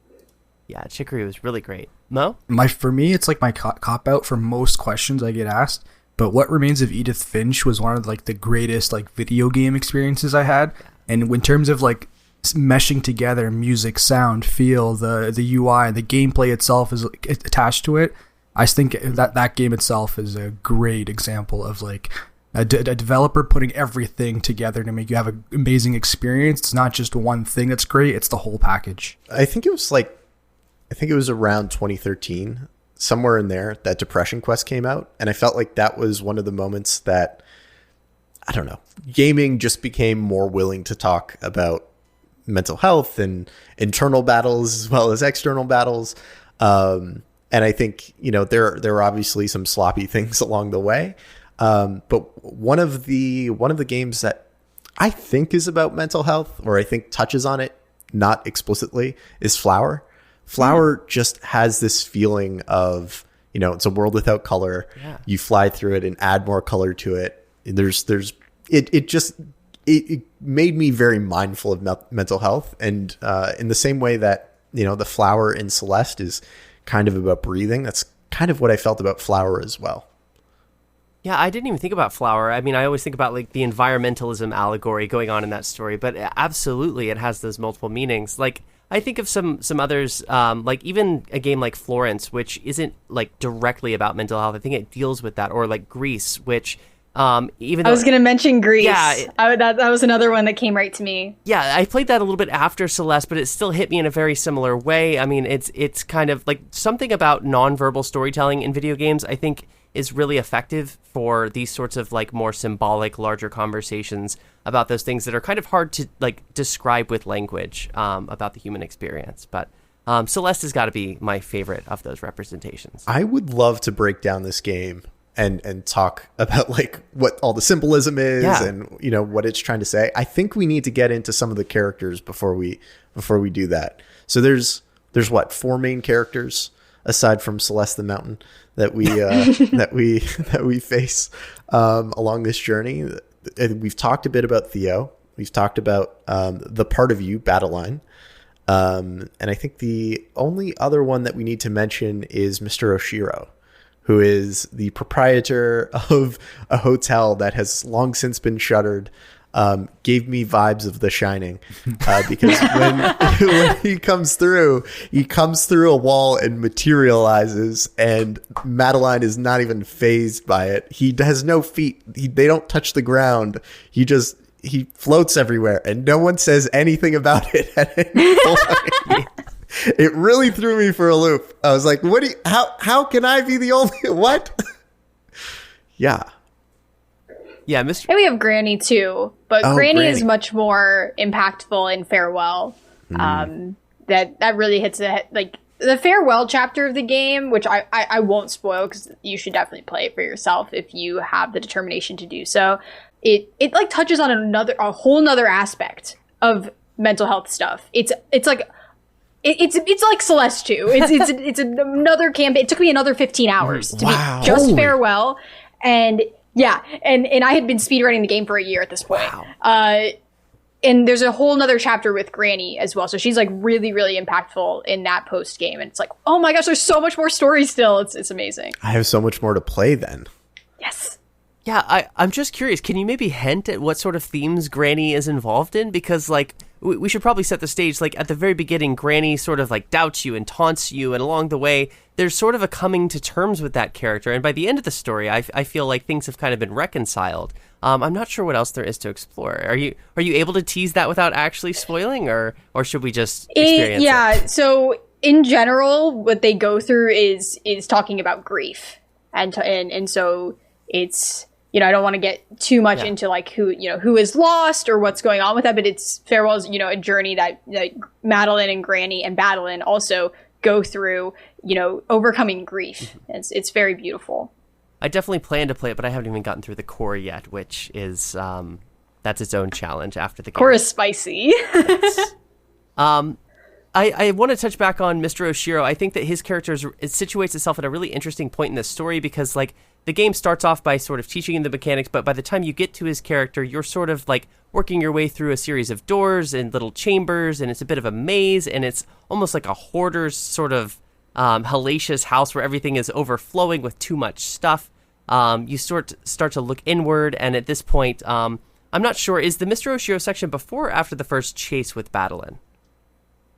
Yeah, Chicory was really great. Mo? For me, it's like my cop out for most questions I get asked. But What Remains of Edith Finch was one of like the greatest like video game experiences I had. And in terms of like meshing together music, sound, feel, the UI, the gameplay itself is attached to it, I think that game itself is a great example of like a developer putting everything together to make you have an amazing experience. It's not just one thing that's great, it's the whole package. I think it was around 2013, somewhere in there, that Depression Quest came out. And I felt like that was one of the moments that, I don't know, gaming just became more willing to talk about mental health and internal battles as well as external battles. And I think, there are obviously some sloppy things along the way. But one of the games that I think is about mental health, or I think touches on it, not explicitly, is Flower. Flower just has this feeling of, it's a world without color. Yeah. You fly through it and add more color to it. It made me very mindful of mental health. And in the same way that, the flower in Celeste is kind of about breathing, that's kind of what I felt about Flower as well. Yeah, I didn't even think about flour. I mean, I always think about like the environmentalism allegory going on in that story, but absolutely it has those multiple meanings. Like I think of some others, like even a game like Florence, which isn't like directly about mental health. I think it deals with that, or like Greece, which even though I was going to mention Greece. Yeah, that was another one that came right to me. Yeah, I played that a little bit after Celeste, but it still hit me in a very similar way. I mean, it's kind of like something about nonverbal storytelling in video games, I think, is really effective for these sorts of like more symbolic, larger conversations about those things that are kind of hard to like describe with language about the human experience. But Celeste has got to be my favorite of those representations. I would love to break down this game and talk about like what all the symbolism is and you know what it's trying to say. I think we need to get into some of the characters before we do that. So there's what, 4 main characters aside from Celeste the Mountain that we that we face along this journey. We've talked a bit about Theo. We've talked about the part of you, Battleline. And I think the only other one that we need to mention is Mr. Oshiro, who is the proprietor of a hotel that has long since been shuttered. Gave me vibes of The Shining because when he comes through a wall and materializes, and Madeline is not even fazed by it. He has no feet. They don't touch the ground. He floats everywhere, and no one says anything about it at any point. It really threw me for a loop. I was like, how can I be the only what? Yeah. Yeah, And we have Granny too, but Granny is much more impactful in Farewell. That really hits like the Farewell chapter of the game, which I won't spoil because you should definitely play it for yourself if you have the determination to do so. It like touches on a whole nother aspect of mental health stuff. It's like Celeste 2. It's another campaign. It took me another 15 hours to beat just Farewell. And yeah, and I had been speedrunning the game for a year at this point. Wow. And there's a whole nother chapter with Granny as well. So she's like really, really impactful in that post game. And it's like, oh my gosh, there's so much more story still. It's amazing. I have so much more to play then. Yes. Yeah, I'm just curious. Can you maybe hint at what sort of themes Granny is involved in? Because like we should probably set the stage. Like at the very beginning, Granny sort of like doubts you and taunts you, and along the way, there's sort of a coming to terms with that character. And by the end of the story, I feel like things have kind of been reconciled. I'm not sure what else there is to explore. Are you able to tease that without actually spoiling, or should we just experience it? Yeah. So in general, what they go through is talking about grief, and so it's. I don't want to get too much into like who is lost or what's going on with that, but it's Farewell's, a journey that Madeline and Granny and Badeline also go through, overcoming grief. It's very beautiful. I definitely plan to play it, but I haven't even gotten through the core yet, which is, that's its own challenge after the game. Core is spicy. I want to touch back on Mr. Oshiro. I think that his character it situates itself at a really interesting point in this story because, like, the game starts off by sort of teaching you the mechanics, but by the time you get to his character, you're sort of, like, working your way through a series of doors and little chambers, and it's a bit of a maze, and it's almost like a hoarder's sort of hellacious house where everything is overflowing with too much stuff. You start to look inward, and at this point, I'm not sure, is the Mr. Oshiro section before or after the first chase with Badeline?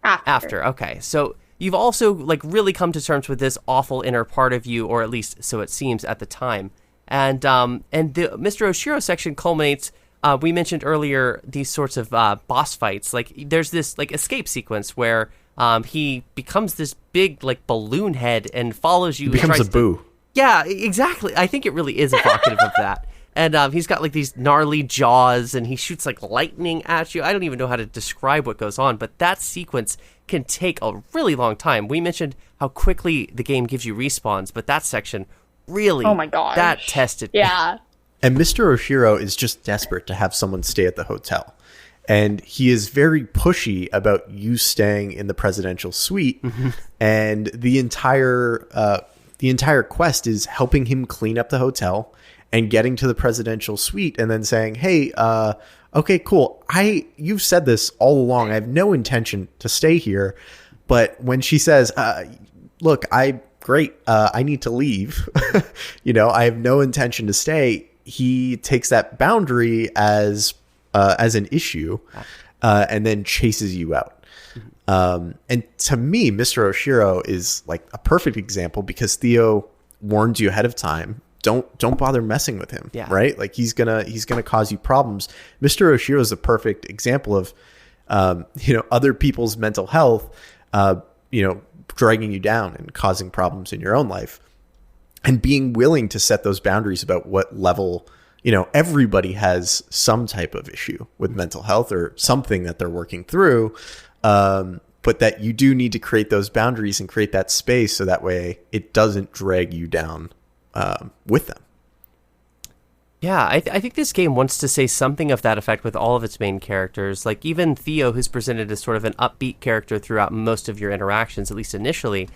After, okay. So you've also like really come to terms with this awful inner part of you, or at least so it seems at the time. And the Mr. Oshiro section culminates. We mentioned earlier these sorts of boss fights. Like there's this like escape sequence where he becomes this big like balloon head and follows you. He becomes a boo. Yeah, exactly. I think it really is evocative of that. And he's got like these gnarly jaws, and he shoots like lightning at you. I don't even know how to describe what goes on, but that sequence can take a really long time. We mentioned how quickly the game gives you respawns, but that section really, oh my gosh, that tested me. Yeah. And Mr. Oshiro is just desperate to have someone stay at the hotel. And he is very pushy about you staying in the presidential suite. Mm-hmm. And the entire quest is helping him clean up the hotel and getting to the presidential suite and then saying, hey, okay, cool. You've said this all along. I have no intention to stay here. But when she says, look, I great, I need to leave. I have no intention to stay. He takes that boundary as an issue, and then chases you out. And to me, Mr. Oshiro is like a perfect example because Theo warns you ahead of time. Don't bother messing with him. Yeah. Right. Like he's gonna cause you problems. Mr. Oshiro is a perfect example of, other people's mental health, dragging you down and causing problems in your own life, and being willing to set those boundaries about what level, everybody has some type of issue with mental health or something that they're working through. But that you do need to create those boundaries and create that space so that way it doesn't drag you down with them. Yeah, I think this game wants to say something of that effect with all of its main characters. Like even Theo, who's presented as sort of an upbeat character throughout most of your interactions, at least initially,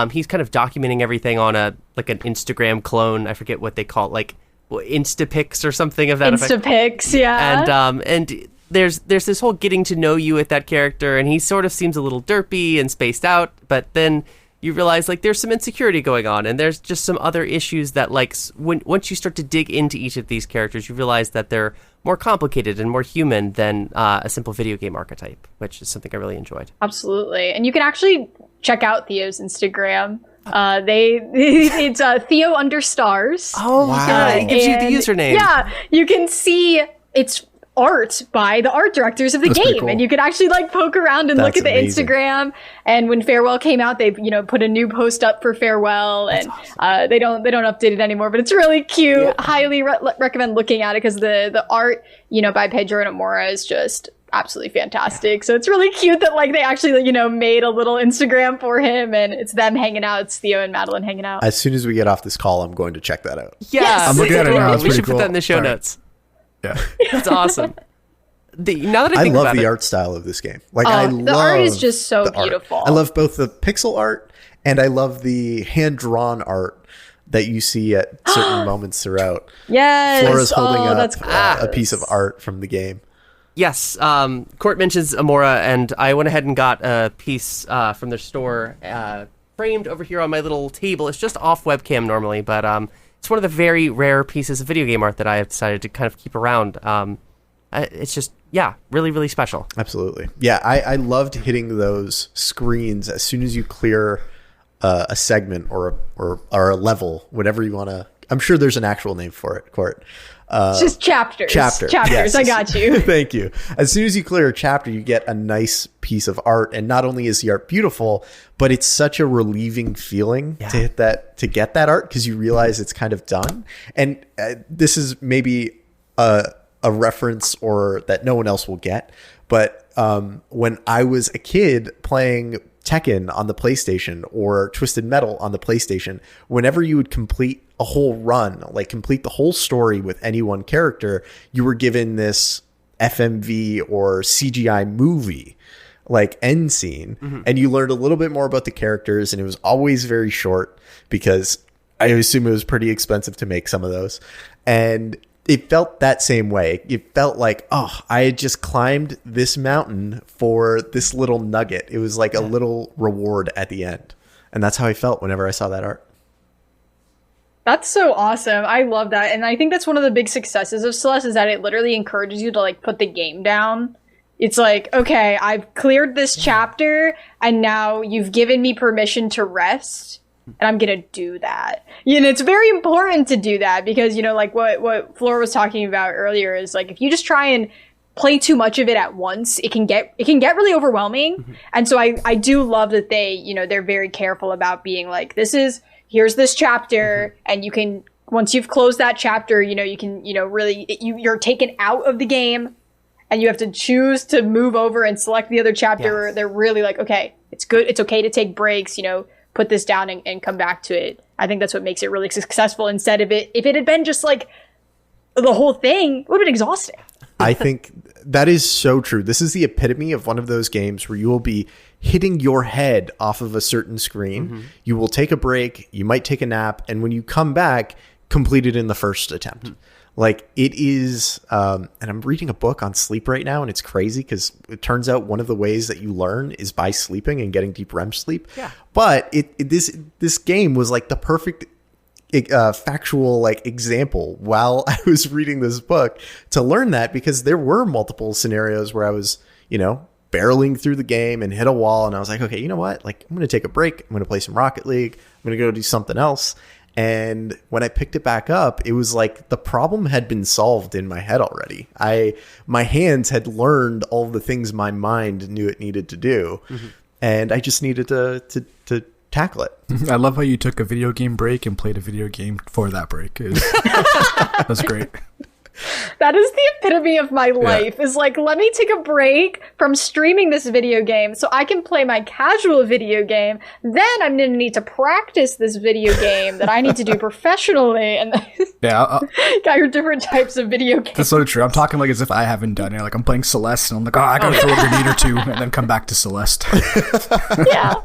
he's kind of documenting everything on an Instagram clone. I forget what they call it, like Instapics or something of that effect. Instapics, yeah. And there's this whole getting to know you with that character, and he sort of seems a little derpy and spaced out, but then you realize like there's some insecurity going on, and there's just some other issues that once you start to dig into each of these characters, you realize that they're more complicated and more human than a simple video game archetype, which is something I really enjoyed. Absolutely. And you can actually check out Theo's Instagram. It's Theo _stars. Oh, wow. It gives you the username. Yeah, you can see it's art by the art directors of the game, cool. And you could actually poke around and look at the amazing. Instagram. And when Farewell came out, they've put a new post up for Farewell, and awesome. They don't update it anymore, but it's really cute. Yeah. Highly recommend looking at it because the art by Pedro Nomura is just absolutely fantastic. So it's really cute that they actually made a little Instagram for him, and it's them hanging out. It's Theo and Madeline hanging out. As soon as we get off this call, I'm going to check that out. Yes. I'm looking at it now. We should put that in the show notes. Yeah, that's awesome. Now that I think love about the it, art style of this game. The art is just so beautiful. Art. I love both the pixel art and I love the hand-drawn art that you see at certain moments throughout. Yes, Flora's holding up a piece of art from the game. Yes, Court mentions Amora, and I went ahead and got a piece from their store framed over here on my little table. It's just off webcam normally, but it's one of the very rare pieces of video game art that I have decided to kind of keep around. It's just, really, really special. Absolutely. Yeah, I loved hitting those screens as soon as you clear a segment or a level, whatever you want to. I'm sure there's an actual name for it, Court. It's just chapters. Chapters, yes. I got you. Thank you. As soon as you clear a chapter, you get a nice piece of art. And not only is the art beautiful, but it's such a relieving feeling to get that art because you realize it's kind of done. And this is maybe a reference or that no one else will get. But when I was a kid playing Tekken on the PlayStation or Twisted Metal on the PlayStation, whenever you would complete a whole run, complete the whole story with any one character, you were given this FMV or CGI movie end scene, and you learned a little bit more about the characters, and it was always very short because I assume it was pretty expensive to make some of those, and it felt that same way. It felt like, I had just climbed this mountain for this little nugget. It was like a little reward at the end. And that's how I felt whenever I saw that art. That's so awesome. I love that. And I think that's one of the big successes of Celeste is that it literally encourages you to put the game down. It's okay, I've cleared this chapter and now you've given me permission to rest. And I'm going to do that. It's very important to do that because, what Flora was talking about earlier is if you just try and play too much of it at once, it can get really overwhelming. Mm-hmm. And so I do love that they're very careful about being here's this chapter, and you can, once you've closed that chapter, you can, really, you're taken out of the game and you have to choose to move over and select the other chapter. Yes. They're really okay, it's good. It's okay to take breaks, put this down and come back to it. I think that's what makes it really successful instead of it. If it had been just the whole thing, it would have been exhausting. I think that is so true. This is the epitome of one of those games where you will be hitting your head off of a certain screen. Mm-hmm. You will take a break. You might take a nap. And when you come back, complete it in the first attempt. Mm-hmm. Like it is, and I'm reading a book on sleep right now, and it's crazy because it turns out one of the ways that you learn is by sleeping and getting deep REM sleep. Yeah. But this game was like the perfect factual like example while I was reading this book to learn that, because there were multiple scenarios where I was, barreling through the game and hit a wall, and I was like, okay, you know what? Like, I'm going to take a break. I'm going to play some Rocket League. I'm going to go do something else. And when I picked it back up, it was like the problem had been solved in my head already. My hands had learned all the things my mind knew it needed to do, and I just needed to tackle it. I love how you took a video game break and played a video game for that break. That's great. That is the epitome of my life, is like, let me take a break from streaming this video game so I can play my casual video game. Then I'm going to need to practice this video game that I need to do professionally. And got your different types of video games. That's so true. I'm talking like as if I haven't done it. Like I'm playing Celeste and I'm like, I got to throw a grenade or two and then come back to Celeste. Yeah.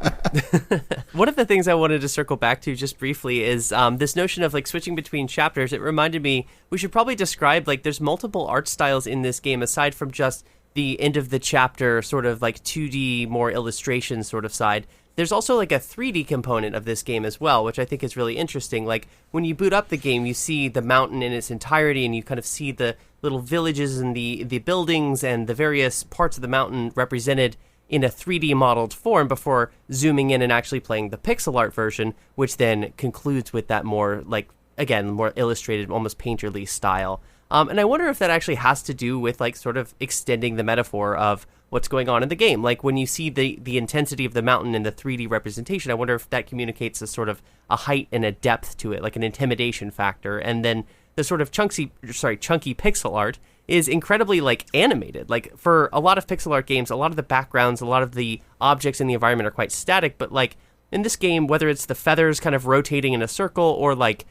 One of the things I wanted to circle back to just briefly is this notion of like switching between chapters. It reminded me we should probably describe, like, there's multiple art styles in this game aside from just the end of the chapter sort of like 2D, more illustration sort of side. There's also like a 3D component of this game as well, which I think is really interesting. Like when you boot up the game, you see the mountain in its entirety, and you kind of see the little villages and the buildings and the various parts of the mountain represented in a 3D modeled form before zooming in and actually playing the pixel art version, which then concludes with that more, like, again, more illustrated, almost painterly style. And I wonder if that actually has to do with, like, sort of extending the metaphor of what's going on in the game. Like, when you see the intensity of the mountain in the 3D representation, I wonder if that communicates a sort of a height and a depth to it, like an intimidation factor. And then the sort of chunky pixel art is incredibly, like, animated. Like, for a lot of pixel art games, a lot of the backgrounds, a lot of the objects in the environment are quite static. But, like, in this game, whether it's the feathers kind of rotating in a circle or, like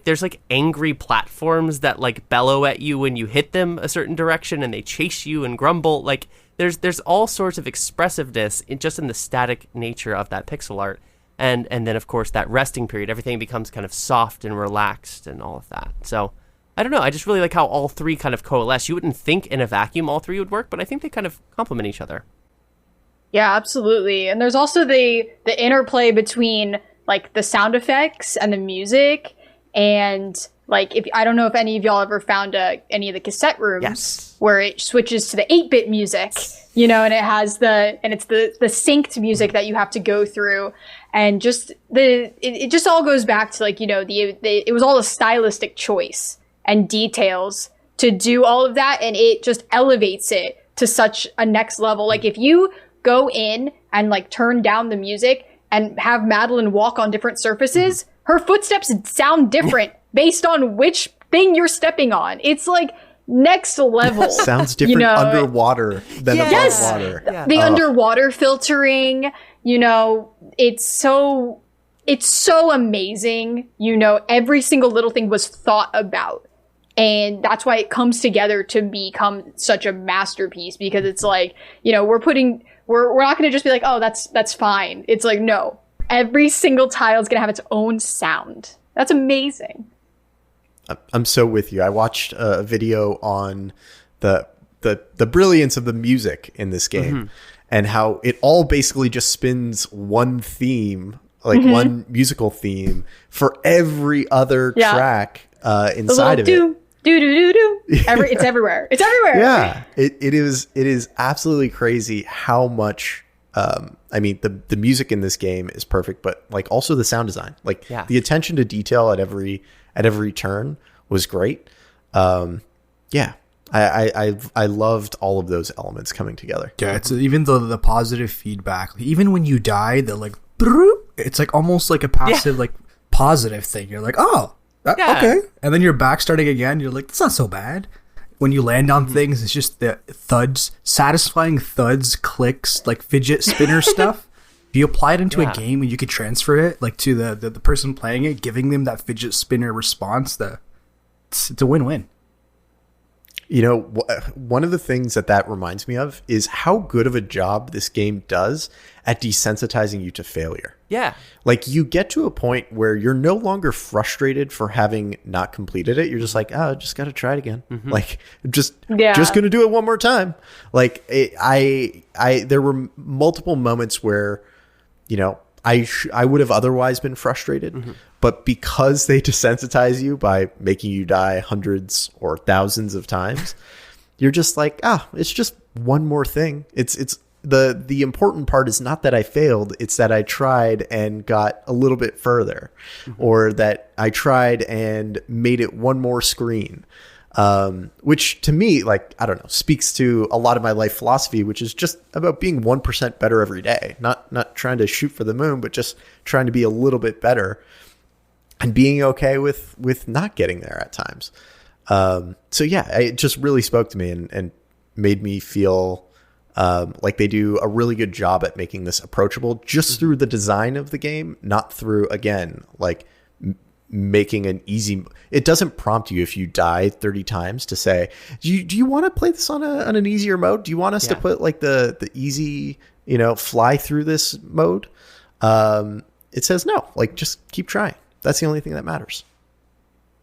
there's like angry platforms that like bellow at you when you hit them a certain direction and they chase you and grumble. Like there's all sorts of expressiveness in the static nature of that pixel art. And then of course that resting period, everything becomes kind of soft and relaxed and all of that. So I don't know. I just really like how all three kind of coalesce. You wouldn't think in a vacuum all three would work, but I think they kind of complement each other. Yeah, absolutely. And there's also the interplay between like the sound effects and the music. And like, I don't know if any of y'all ever found any of the cassette rooms where it switches to the 8-bit music, and it has it's the synced music that you have to go through, and just it just all goes back to like, it was all a stylistic choice and details to do all of that, and it just elevates it to such a next level. Like if you go in and like turn down the music and have Madeline walk on different surfaces, her footsteps sound different based on which thing you're stepping on. It's like next level. Sounds different underwater than above water. Yeah. The underwater filtering, it's so amazing. Every single little thing was thought about. And that's why it comes together to become such a masterpiece, because it's like, we're not going to just be like, oh, that's fine. It's like, no. Every single tile is going to have its own sound. That's amazing. I'm so with you. I watched a video on the brilliance of the music in this game and how it all basically just spins one theme, like one musical theme for every other track inside of it. It's everywhere. It's everywhere. Yeah, it is absolutely crazy how much. The music in this game is perfect, but like also the sound design, like the attention to detail at every turn was great. I loved all of those elements coming together. Yeah, it's even the positive feedback. Even when you die, the like, it's like almost like a passive like positive thing. You're like, oh, okay, and then you're back starting again. You're like, it's not so bad. When you land on things, it's just the thuds, satisfying thuds, clicks, like fidget spinner stuff. If you apply it into a game and you could transfer it like to the person playing it, giving them that fidget spinner response, it's a win-win. You know, one of the things that reminds me of is how good of a job this game does at desensitizing you to failure. Yeah. Like, you get to a point where you're no longer frustrated for having not completed it. You're just like, oh, just got to try it again. Like, just going to do it one more time. Like, there were multiple moments where, you know, I would have otherwise been frustrated, but because they desensitize you by making you die hundreds or thousands of times, you're just like, it's just one more thing. It's the important part is not that I failed, it's that I tried and got a little bit further, or that I tried and made it one more screen. Which to me, like, I don't know, speaks to a lot of my life philosophy, which is just about being 1% better every day. Not trying to shoot for the moon, but just trying to be a little bit better and being okay with not getting there at times. So yeah, it just really spoke to me and made me feel like they do a really good job at making this approachable just through the design of the game, not through, again, like making an easy. It doesn't prompt you if you die 30 times to say, do you want to play this on an easier mode? Do you want us to put like the easy, you know, fly through this mode? It says no, like, just keep trying. That's the only thing that matters.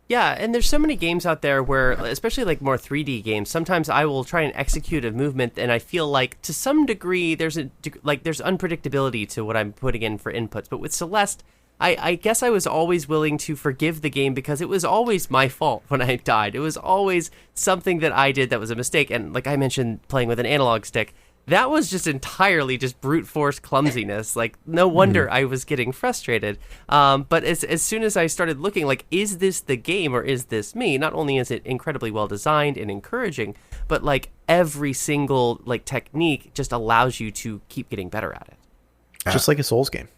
Yeah, and there's so many games out there where, especially like more 3D games, sometimes I will try and execute a movement and I feel like to some degree there's unpredictability to what I'm putting in for inputs. But with Celeste, I guess I was always willing to forgive the game because it was always my fault when I died. It was always something that I did that was a mistake. And like I mentioned, playing with an analog stick, that was just entirely just brute force clumsiness. Like, no wonder I was getting frustrated. But as soon as I started looking, like, is this the game or is this me? Not only is it incredibly well designed and encouraging, but like every single like technique just allows you to keep getting better at it. Just like a Souls game.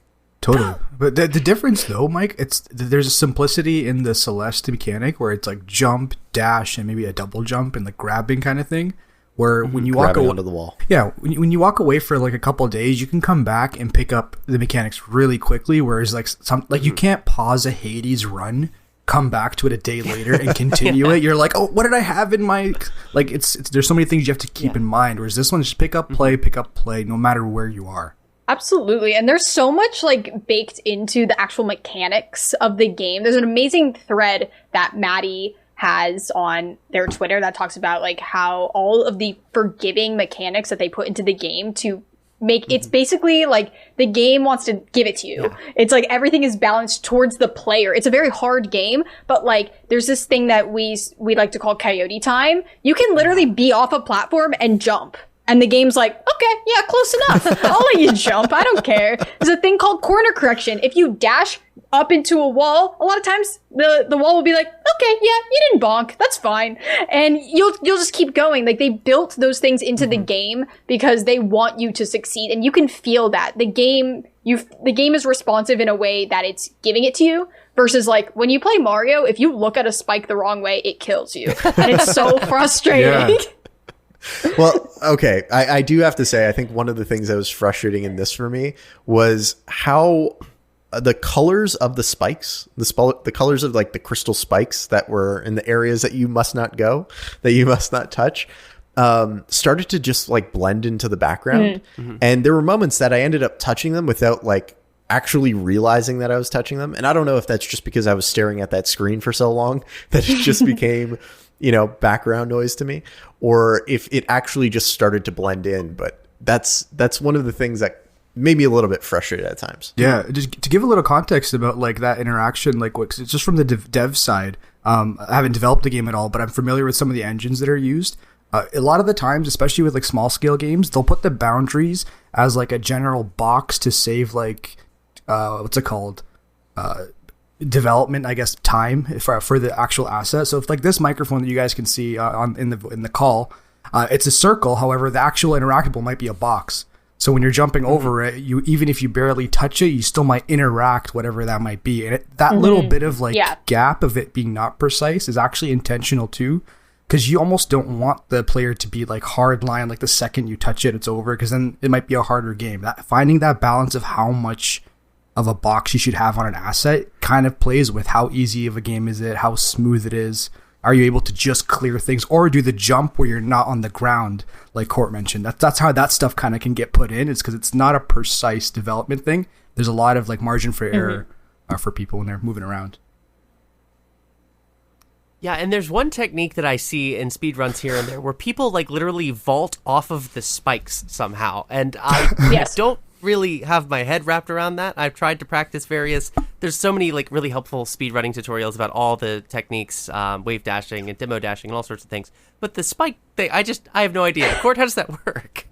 Totally. But the difference though, Mike, there's a simplicity in the Celeste mechanic where it's like jump, dash, and maybe a double jump and like grabbing kind of thing. Where when you walk away, onto the wall. Yeah, when you walk away for like a couple of days, you can come back and pick up the mechanics really quickly. Whereas like you can't pause a Hades run, come back to it a day later and continue it. You're like, oh, what did I have in my like? It's there's so many things you have to keep in mind. Whereas this one, just pick up, play, no matter where you are. Absolutely. And there's so much like baked into the actual mechanics of the game. There's an amazing thread that Maddie has on their Twitter that talks about like how all of the forgiving mechanics that they put into the game to make it's basically like the game wants to give it to you. Yeah. It's like everything is balanced towards the player. It's a very hard game, but like there's this thing that we like to call coyote time. You can literally be off a platform and jump. And the game's like, okay, yeah, close enough. I'll let you jump. I don't care. There's a thing called corner correction. If you dash up into a wall, a lot of times the wall will be like, okay, yeah, you didn't bonk. That's fine. And you'll just keep going. Like they built those things into the game because they want you to succeed. And you can feel that. The game is responsive in a way that it's giving it to you. Versus like when you play Mario, if you look at a spike the wrong way, it kills you. And it's so frustrating. Yeah. Well, okay, I do have to say, I think one of the things that was frustrating in this for me was how the colors of the spikes, the colors of like the crystal spikes that were in the areas that you must not go, that you must not touch, started to just like blend into the background. And there were moments that I ended up touching them without like actually realizing that I was touching them. And I don't know if that's just because I was staring at that screen for so long that it just became, you know, background noise to me, or if it actually just started to blend in. But that's one of the things that made me a little bit frustrated at times. Yeah, just to give a little context about like that interaction, like it's just from the dev side. I haven't developed the game at all, but I'm familiar with some of the engines that are used. A lot of the times, especially with like small scale games, they'll put the boundaries as like a general box to save like what's it called? Development, I guess, time for the actual asset. So if like this microphone that you guys can see in the call, it's a circle. However, the actual interactable might be a box. So when you're jumping over it, you even if you barely touch it, you still might interact, whatever that might be. And that little bit of like gap of it being not precise is actually intentional too, because you almost don't want the player to be like hard line, like the second you touch it, it's over, because then it might be a harder game. Finding that balance of how much of a box you should have on an asset kind of plays with how easy of a game is it, how smooth it is. are you able to just clear things or do the jump where you're not on the ground, like Court mentioned? That's how that stuff kind of can get put in. It's because it's not a precise development thing. There's a lot of like margin for error for people when they're moving around. Yeah, and there's one technique that I see in speedruns here and there where people like literally vault off of the spikes somehow. And I don't really have my head wrapped around that. I've tried to practice there's so many like really helpful speedrunning tutorials about all the techniques, wave dashing and demo dashing and all sorts of things. But the spike thing, I have no idea. Court, how does that work?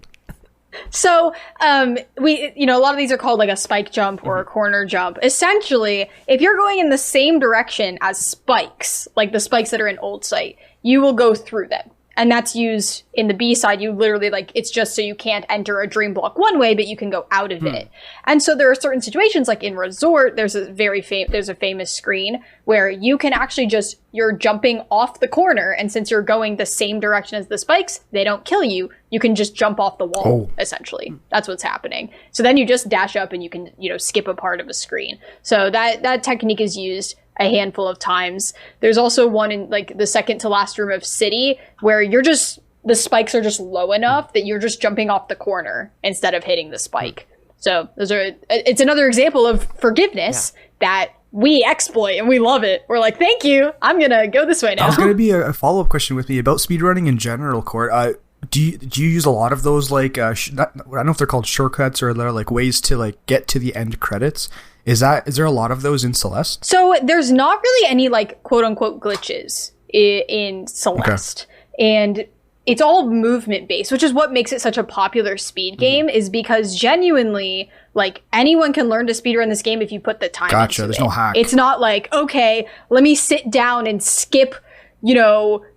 So, a lot of these are called like a spike jump or a corner jump. Essentially, if you're going in the same direction as spikes, like the spikes that are in Old Site, you will go through them. And that's used in the B side. You literally it's just so you can't enter a dream block one way, but you can go out of it. And so there are certain situations like in Resort, there's a famous screen where you can actually you're jumping off the corner. And since you're going the same direction as the spikes, they don't kill you. You can just jump off the wall, essentially. That's what's happening. So then you just dash up and you can, skip a part of a screen. So that technique is used a handful of times. There's also one in like the second to last room of City where the spikes are just low enough that you're just jumping off the corner instead of hitting the spike. So it's another example of forgiveness that we exploit and we love it. We're like, thank you. I'm going to go this way now. That was going to be a follow-up question with me about speedrunning in general, Court. Do you use a lot of those like I don't know if they're called shortcuts or they're like ways to like get to the end credits? Is there a lot of those in Celeste? So there's not really any like quote unquote glitches in Celeste. And it's all movement based, which is what makes it such a popular speed game, is because genuinely like anyone can learn to speedrun this game if you put the time into There's it. no hack. It's not like, okay, let me sit down and skip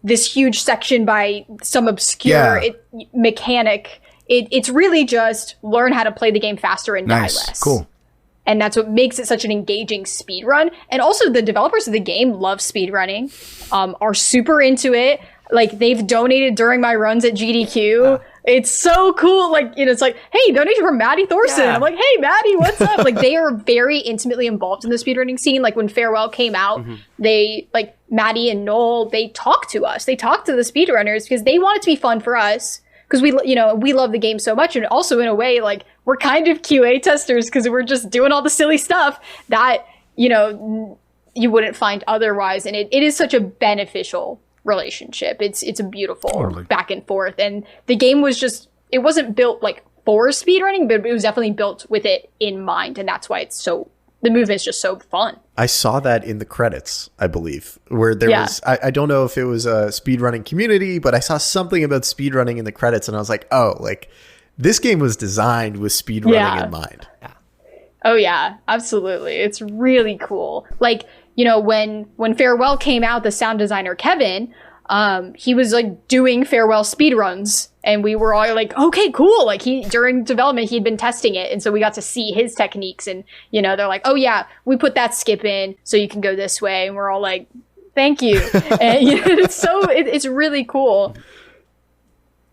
this huge section by some obscure mechanic. It's really just learn how to play the game faster and die less. Cool. And that's what makes it such an engaging speedrun. And also the developers of the game love speedrunning, are super into it. Like they've donated during my runs at GDQ. It's so cool. Like, it's like, hey, donation from Maddie Thorson. I'm like, hey, Maddie, what's up? Like they are very intimately involved in the speedrunning scene. Like when Farewell came out, they like Maddie and Noel, they talked to us. They talked to the speedrunners because they want it to be fun for us. Because we love the game so much, and also in a way, like we're kind of QA testers because we're just doing all the silly stuff that you wouldn't find otherwise, and it is such a beneficial relationship. It's a beautiful back and forth, and the game it wasn't built like for speedrunning, but it was definitely built with it in mind, and that's why the movement's just so fun. I saw that in the credits, I believe, where there was, I don't know if it was a speedrunning community, but I saw something about speedrunning in the credits and I was like, oh, like this game was designed with speedrunning in mind. Yeah. Oh yeah, absolutely. It's really cool. Like, when Farewell came out, the sound designer, Kevin, he was like doing Farewell speedruns and we were all like, okay, cool. Like during development, he'd been testing it. And so we got to see his techniques and, they're like, oh yeah, we put that skip in so you can go this way. And we're all like, thank you. And it's really cool.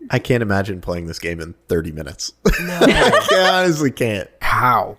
I can't imagine playing this game in 30 minutes. No. I honestly can't. How?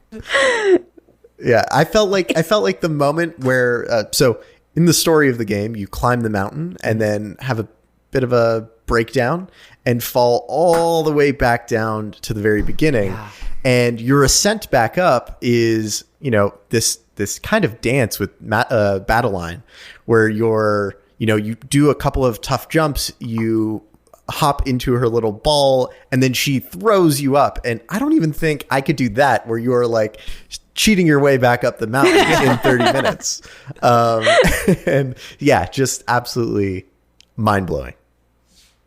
Yeah, I felt like the moment where so in the story of the game, you climb the mountain and then have a bit of a breakdown and fall all the way back down to the very beginning. Yeah. And your ascent back up is, this kind of dance with Battle Line where you do a couple of tough jumps, you hop into her little ball, and then she throws you up. And I don't even think I could do that where you're like cheating your way back up the mountain in 30 minutes. And yeah, just absolutely mind-blowing.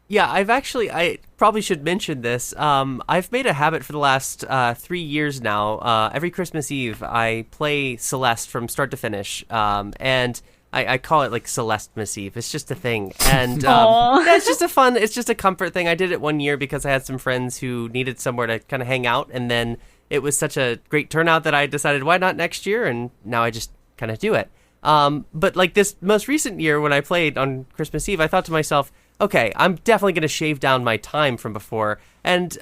Yeah, I probably should mention this. I've made a habit for the last 3 years now. Every Christmas Eve, I play Celeste from start to finish. And I call it like Celestemas Eve. It's just a thing. And it's just a comfort thing. I did it one year because I had some friends who needed somewhere to kind of hang out. And then it was such a great turnout that I decided, why not next year? And now I just kind of do it. But like this most recent year when I played on Christmas Eve, I thought to myself, okay, I'm definitely going to shave down my time from before. And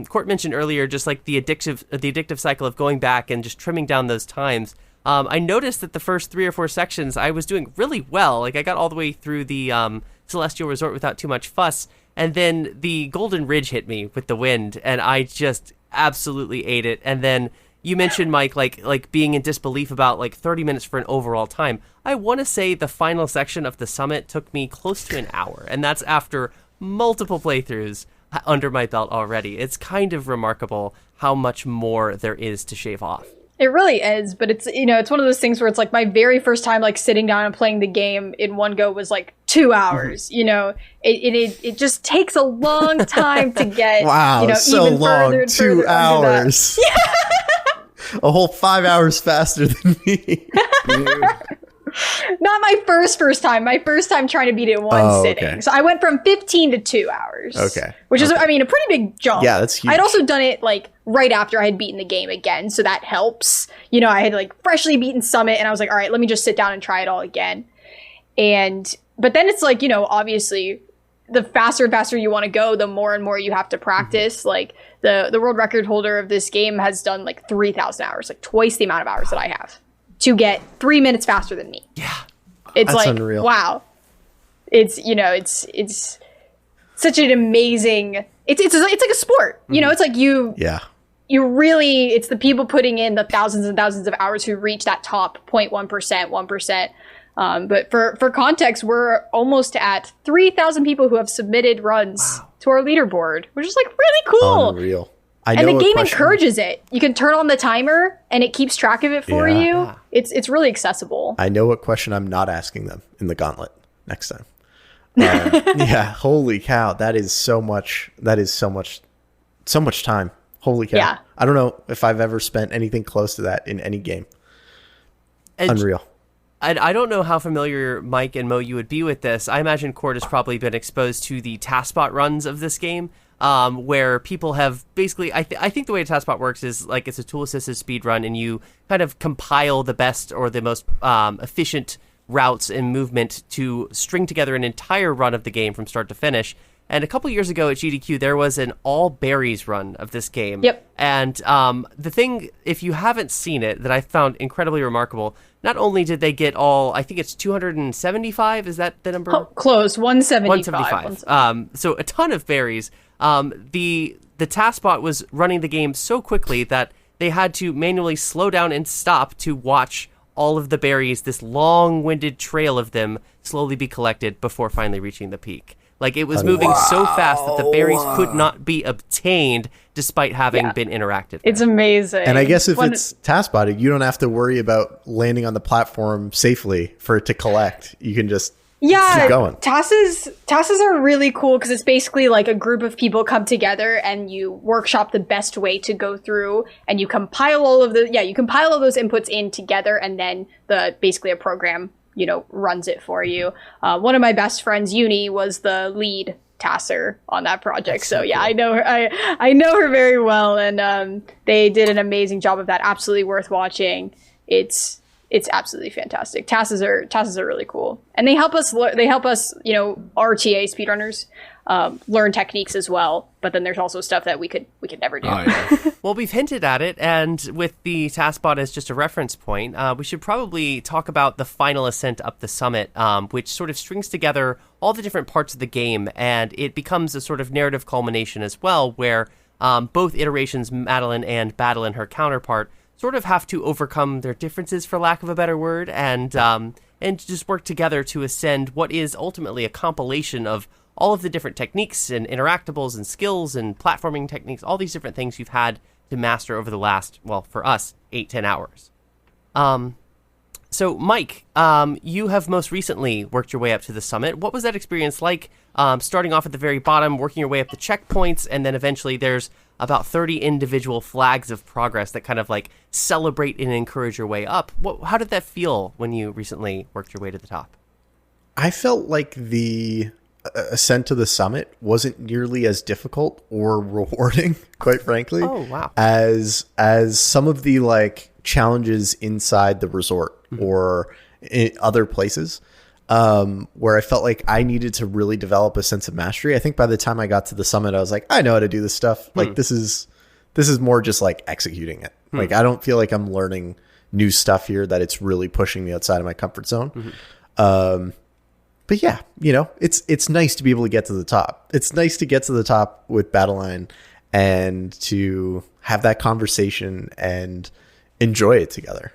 Court mentioned earlier just like the addictive cycle of going back and just trimming down those times. I noticed that the first 3 or 4 sections I was doing really well. Like I got all the way through the Celestial Resort without too much fuss, and then the Golden Ridge hit me with the wind, and I just absolutely ate it. And then you mentioned, Mike, like being in disbelief about like 30 minutes for an overall time. I want to say the final section of the summit took me close to an hour, and that's after multiple playthroughs under my belt already. It's kind of remarkable how much more there is to shave off. It really is, but it's, you know, it's one of those things where it's like my very first time like sitting down and playing the game in one go was like 2 hours. You know, it just takes a long time to get wow, you know, so even long, further and 2 further hours. A whole 5 hours faster than me. Not my first time. My first time trying to beat it in one sitting. Okay. So I went from 15 to 2 hours. Okay. Which is, I mean, a pretty big jump. Yeah, that's huge. I'd also done it like right after I had beaten the game again, so that helps. You know, I had like freshly beaten Summit, and I was like, all right, let me just sit down and try it all again. But then it's like, you know, obviously, the faster and faster you want to go, the more and more you have to practice. Like the world record holder of this game has done like 3,000 hours, like twice the amount of hours that I have, to get 3 minutes faster than me. Yeah. It's That's like, unreal. wow. It's, you know, it's such an amazing, it's like a sport, you know, it's like you really, it's the people putting in the thousands and thousands of hours who reach that top 0.1%, 1%. But for context, we're almost at 3,000 people who have submitted runs to our leaderboard, which is like really cool. Unreal. And the game encourages it. You can turn on the timer and it keeps track of it for you. It's really accessible. I know what question I'm not asking them in the Gauntlet next time. Yeah, holy cow. That is so much time. Holy cow. Yeah. I don't know if I've ever spent anything close to that in any game. Unreal. I don't know how familiar Mike and Mo you would be with this. I imagine Court has probably been exposed to the TaskBot runs of this game, where people have basically, I think the way a TaskBot works is like it's a tool-assisted speedrun, and you kind of compile the best or the most efficient routes and movement to string together an entire run of the game from start to finish. And a couple years ago at GDQ, there was an all berries run of this game. Yep. And the thing, if you haven't seen it, that I found incredibly remarkable, not only did they get all, I think it's 275, is that the number? Oh, close, 175. 175. So a ton of berries. The TaskBot was running the game so quickly that they had to manually slow down and stop to watch all of the berries, this long-winded trail of them, slowly be collected before finally reaching the peak. Like, it was moving so fast that the berries could not be obtained despite having been interacted with. It's amazing. And I guess if it's TaskBot, you don't have to worry about landing on the platform safely for it to collect. You can just keep going. TASes are really cool because it's basically like a group of people come together and you workshop the best way to go through, and you compile all of those inputs in together, and then basically a program, you know, runs it for you. One of my best friends, Uni, was the lead tasser on that project. So yeah, cool. I know her. I know her very well, and they did an amazing job of that. Absolutely worth watching. It's absolutely fantastic. TASes are really cool, and they help us. You know, RTA speedrunners learn techniques as well. But then there's also stuff that we could never do. Oh, yeah. Well, we've hinted at it, and with the TaskBot as just a reference point, we should probably talk about the Final Ascent up the summit, which sort of strings together all the different parts of the game, and it becomes a sort of narrative culmination as well, where both iterations, Madeline and Battle and her counterpart, sort of have to overcome their differences, for lack of a better word, and just work together to ascend what is ultimately a compilation of all of the different techniques and interactables and skills and platforming techniques, all these different things you've had to master over the last, well, for us, 8-10 hours. So, Mike, you have most recently worked your way up to the summit. What was that experience like, starting off at the very bottom, working your way up the checkpoints, and then eventually there's about 30 individual flags of progress that kind of like celebrate and encourage your way up. How did that feel when you recently worked your way to the top? I felt like the ascent to the summit wasn't nearly as difficult or rewarding, quite frankly. Oh, wow. As some of the like challenges inside the resort or in other places, where I felt like I needed to really develop a sense of mastery. I think by the time I got to the summit, I was like, I know how to do this stuff. Like this is more just like executing it. Like I don't feel like I'm learning new stuff here that it's really pushing me outside of my comfort zone. But yeah, it's nice to be able to get to the top. It's nice to get to the top with Battleline and to have that conversation and enjoy it together.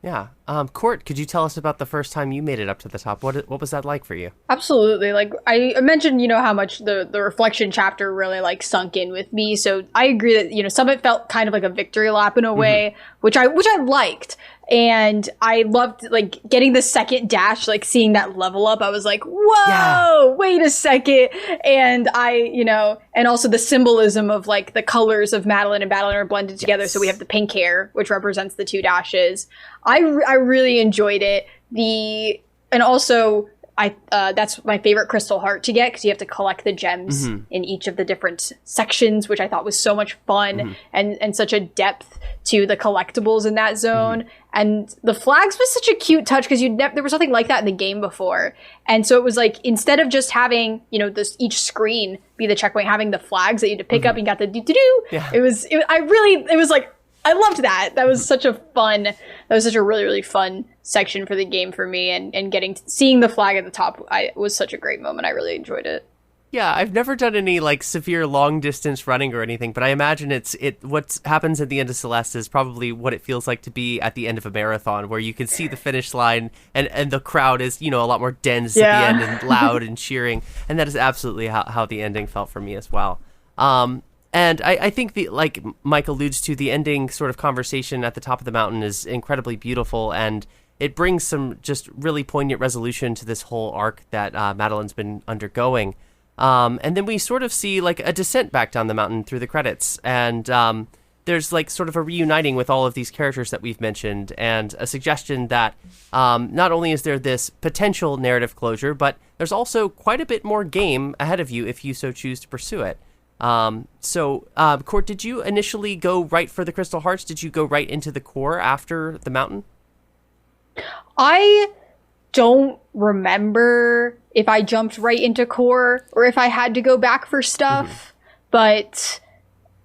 Yeah. Court, could you tell us about the first time you made it up to the top? What was that like for you? Absolutely. Like I mentioned, how much the reflection chapter really like sunk in with me. So I agree that, some of it felt kind of like a victory lap in a way, which I liked. And I loved like getting the second dash, like seeing that level up. I was like, whoa, wait a second. And and also the symbolism of like the colors of Madeline and Battleline are blended together. So we have the pink hair, which represents the 2 dashes. I really enjoyed it. And also that's my favorite crystal heart to get because you have to collect the gems in each of the different sections, which I thought was so much fun and such a depth to the collectibles in that zone. And the flags was such a cute touch because there was nothing like that in the game before. And so it was like, instead of just having, each screen be the checkpoint, having the flags that you had to pick up and got the do-do-do, it was like, I loved that. That was such a really, really fun section for the game for me, and seeing the flag at the top was such a great moment. I really enjoyed it. Yeah, I've never done any like severe long distance running or anything, but I imagine what happens at the end of Celeste is probably what it feels like to be at the end of a marathon, where you can see the finish line and the crowd is, a lot more dense at the end and loud and cheering. And that is absolutely how the ending felt for me as well. And I think like Mike alludes to, the ending sort of conversation at the top of the mountain is incredibly beautiful, and it brings some just really poignant resolution to this whole arc that Madeline's been undergoing. And then we sort of see like a descent back down the mountain through the credits, and there's like sort of a reuniting with all of these characters that we've mentioned, and a suggestion that not only is there this potential narrative closure, but there's also quite a bit more game ahead of you if you so choose to pursue it. Court, did you initially go right for the Crystal Hearts? Did you go right into the core after the mountain? I don't remember if I jumped right into core or if I had to go back for stuff, but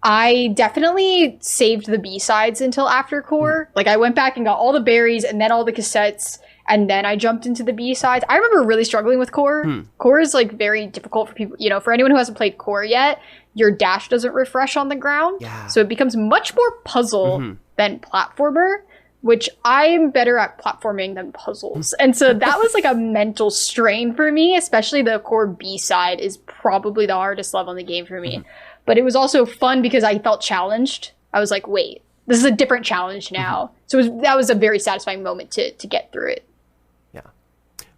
I definitely saved the B-sides until after core. Like I went back and got all the berries and then all the cassettes, and then I jumped into the B-sides. I remember really struggling with core. Core is like very difficult for people, for anyone who hasn't played core yet. Your dash doesn't refresh on the ground. Yeah. So it becomes much more puzzle than platformer, which I'm better at platforming than puzzles. And so that was like a mental strain for me, especially the core B-side is probably the hardest level in the game for me. But it was also fun because I felt challenged. I was like, wait, this is a different challenge now. So that was a very satisfying moment to get through it.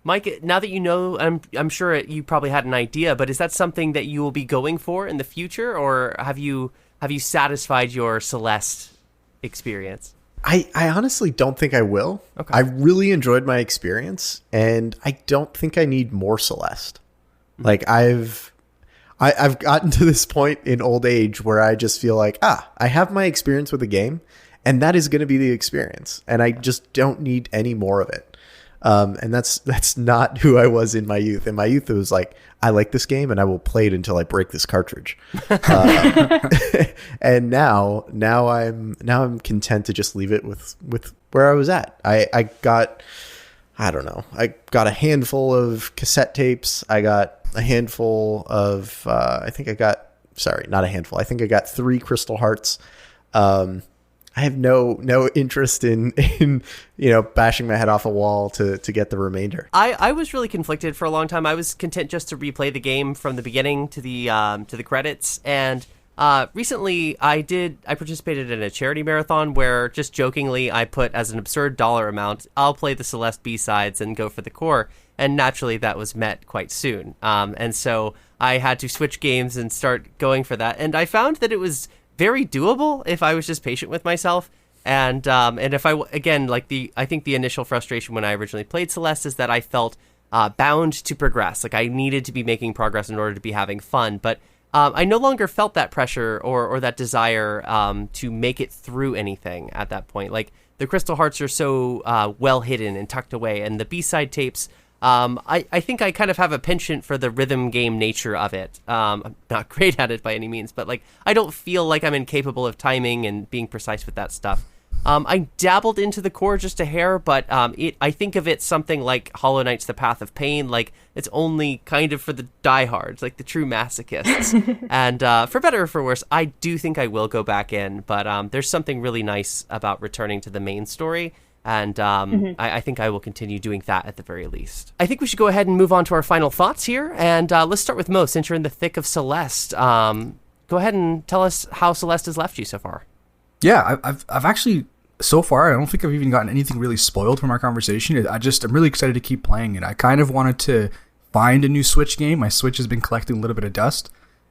Mike, now that you know, I'm sure you probably had an idea, but is that something that you will be going for in the future, or have you satisfied your Celeste experience? I honestly don't think I will. Okay. I really enjoyed my experience, and I don't think I need more Celeste. Like I've gotten to this point in old age where I just feel like, I have my experience with the game, and that is going to be the experience, and I just don't need any more of it. And that's not who I was in my youth. In my youth, it was like, I like this game and I will play it until I break this cartridge. And now I'm content to just leave it with where I was at. I got a handful of cassette tapes. I got a handful of, I think I got 3 Crystal Hearts. I have no interest in bashing my head off a wall to get the remainder. I was really conflicted for a long time. I was content just to replay the game from the beginning to the credits. And recently I participated in a charity marathon where just jokingly I put as an absurd dollar amount, I'll play the Celeste B-sides and go for the core. And naturally that was met quite soon. And so I had to switch games and start going for that. And I found that it was very doable if I was just patient with myself. And if I think the initial frustration when I originally played Celeste is that I felt bound to progress. Like I needed to be making progress in order to be having fun. But I no longer felt that pressure or that desire to make it through anything at that point. Like the Crystal Hearts are so well hidden and tucked away, and the B-side tapes, I think I kind of have a penchant for the rhythm game nature of it. I'm not great at it by any means, but like I don't feel like I'm incapable of timing and being precise with that stuff. I dabbled into the core just a hair, but I think of it something like Hollow Knight's The Path of Pain. Like, it's only kind of for the diehards, like the true masochists. And for better or for worse, I do think I will go back in, but there's something really nice about returning to the main story. And I think I will continue doing that at the very least. I think we should go ahead and move on to our final thoughts here. And let's start with Mo, since you're in the thick of Celeste. Go ahead and tell us how Celeste has left you so far. Yeah, I've actually, so far, I don't think I've even gotten anything really spoiled from our conversation. I'm really excited to keep playing it. I kind of wanted to find a new Switch game. My Switch has been collecting a little bit of dust,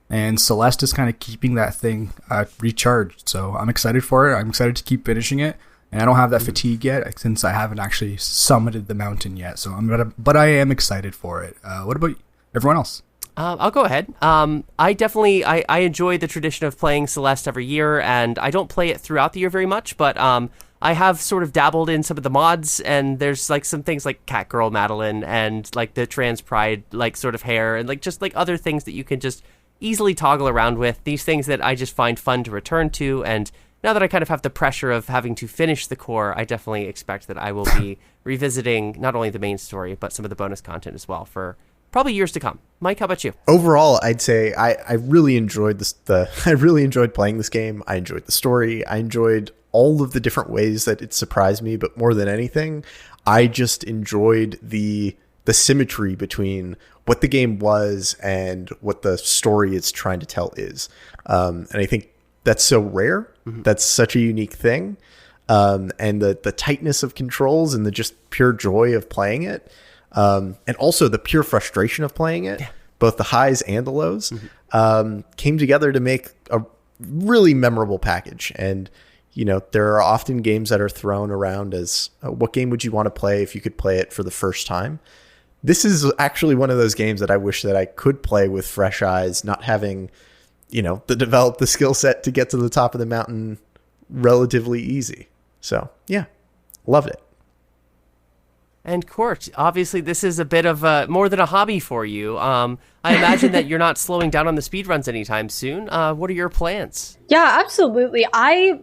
and Celeste is kind of keeping that thing recharged. So I'm excited for it. I'm excited to keep finishing it. And I don't have that fatigue yet, since I haven't actually summited the mountain yet. So but I am excited for it. What about everyone else? I'll go ahead. I definitely I enjoy the tradition of playing Celeste every year, and I don't play it throughout the year very much, but I have sort of dabbled in some of the mods, and there's like some things like Catgirl Madeline and like the trans pride like sort of hair, and like just like other things that you can just easily toggle around with. These things that I just find fun to return to, and now that I kind of have the pressure of having to finish the core, I definitely expect that I will be revisiting not only the main story, but some of the bonus content as well for probably years to come. Mike, how about you? Overall, I'd say I really enjoyed I really enjoyed playing this game. I enjoyed the story. I enjoyed all of the different ways that it surprised me, but more than anything, I just enjoyed the symmetry between what the game was and what the story it's trying to tell is. And I think that's so rare. Mm-hmm. That's such a unique thing. And the tightness of controls and the just pure joy of playing it. And also the pure frustration of playing it, both the highs and the lows, came together to make a really memorable package. And, you know, there are often games that are thrown around as what game would you want to play if you could play it for the first time? This is actually one of those games that I wish that I could play with fresh eyes, not having, you know, develop the skill set to get to the top of the mountain relatively easy. So, yeah, loved it. And Court, obviously this is a bit of more than a hobby for you. I imagine that you're not slowing down on the speedruns anytime soon. What are your plans? Yeah, absolutely. I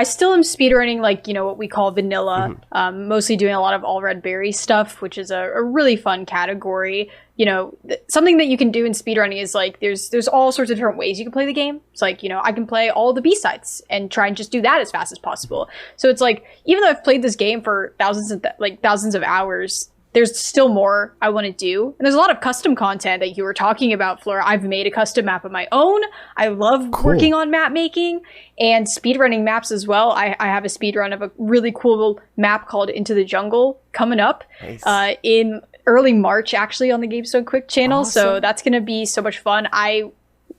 still am speedrunning, like, you know, what we call vanilla, mostly doing a lot of all red berry stuff, which is a really fun category. You know, something that you can do in speedrunning is like, there's all sorts of different ways you can play the game. It's like, you know, I can play all the B-sides and try and just do that as fast as possible. So it's like, even though I've played this game for thousands of hours, there's still more I want to do. And there's a lot of custom content that you were talking about, Flora. I've made a custom map of my own. I love working on map making and speedrunning maps as well. I have a speedrun of a really cool map called Into the Jungle coming up in early March, actually, on the Game So Quick channel. Awesome. So that's going to be so much fun. I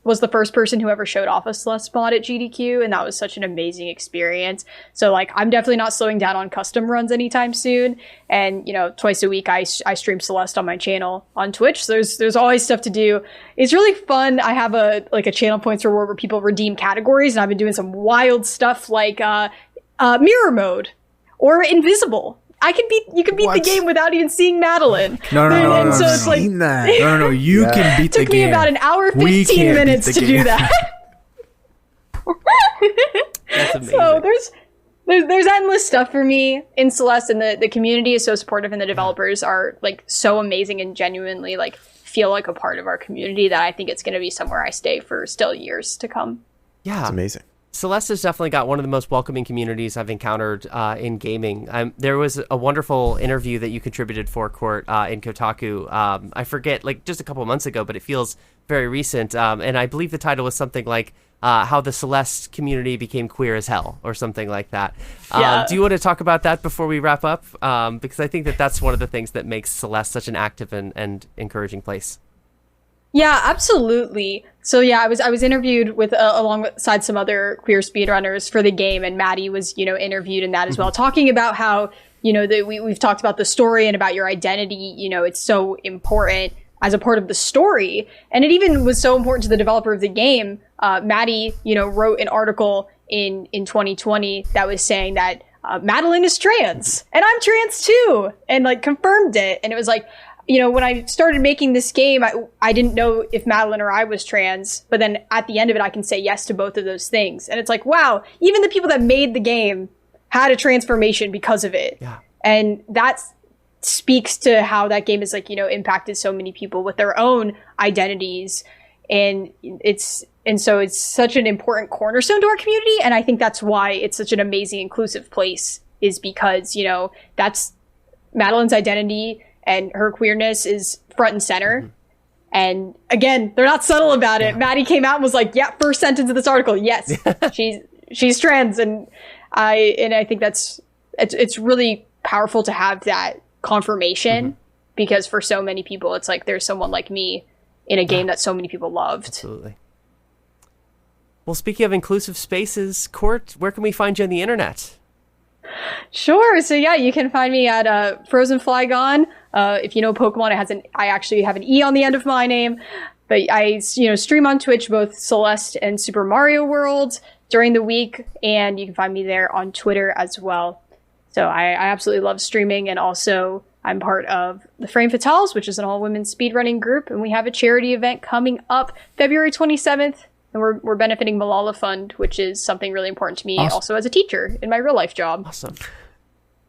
was the first person who ever showed off a Celeste mod at GDQ, and that was such an amazing experience. So, like, I'm definitely not slowing down on custom runs anytime soon. And, you know, twice a week I stream Celeste on my channel on Twitch. So there's always stuff to do. It's really fun. I have a channel points reward where people redeem categories, and I've been doing some wild stuff like mirror mode or invisible. You can beat the game without even seeing Madeline. No. It's like, no. You can beat the game. Took me about an hour, 15 minutes to do that. That's amazing. So there's endless stuff for me in Celeste, and the community is so supportive, and the developers are like so amazing and genuinely like feel like a part of our community that I think it's going to be somewhere I stay for still years to come. Yeah, it's amazing. Celeste has definitely got one of the most welcoming communities I've encountered in gaming. There was a wonderful interview that you contributed for, Court, in Kotaku. I forget, like just a couple months ago, but it feels very recent. And I believe the title was something like how the Celeste community became queer as hell or something like that. Do you want to talk about that before we wrap up? Because I think that's one of the things that makes Celeste such an active and encouraging place. Yeah, absolutely. So yeah, I was interviewed with alongside some other queer speedrunners for the game, and Maddie was, you know, interviewed in that as well, talking about how, you know, we've talked about the story and about your identity. You know, it's so important as a part of the story, and it even was so important to the developer of the game. Maddie, you know, wrote an article in 2020 that was saying that Madeline is trans, and I'm trans too, and like confirmed it, and it was like, when I started making this game, I didn't know if Madeline or I was trans, but then at the end of it, I can say yes to both of those things. And it's like, wow, even the people that made the game had a transformation because of it. Yeah. And that speaks to how that game has impacted so many people with their own identities. And so it's such an important cornerstone to our community. And I think that's why it's such an amazing, inclusive place, is because, that's Madeline's identity and her queerness is front and center. Mm-hmm. And again, they're not subtle about it. Maddie came out and was like, yeah, first sentence of this article. Yes, she's trans. And I think it's really powerful to have that confirmation, because for so many people, it's like, there's someone like me in a game that so many people loved. Absolutely. Well, speaking of inclusive spaces, Court, where can we find you on the internet? Sure. So yeah, you can find me at Frozen Flygone. If you know Pokemon, I actually have an E on the end of my name. But I stream on Twitch both Celeste and Super Mario World during the week, and you can find me there on Twitter as well. So I absolutely love streaming, and also I'm part of the Frame Fatales, which is an all-women speedrunning group, and we have a charity event coming up February 27th, and we're benefiting Malala Fund, which is something really important to me, also as a teacher in my real-life job. Awesome.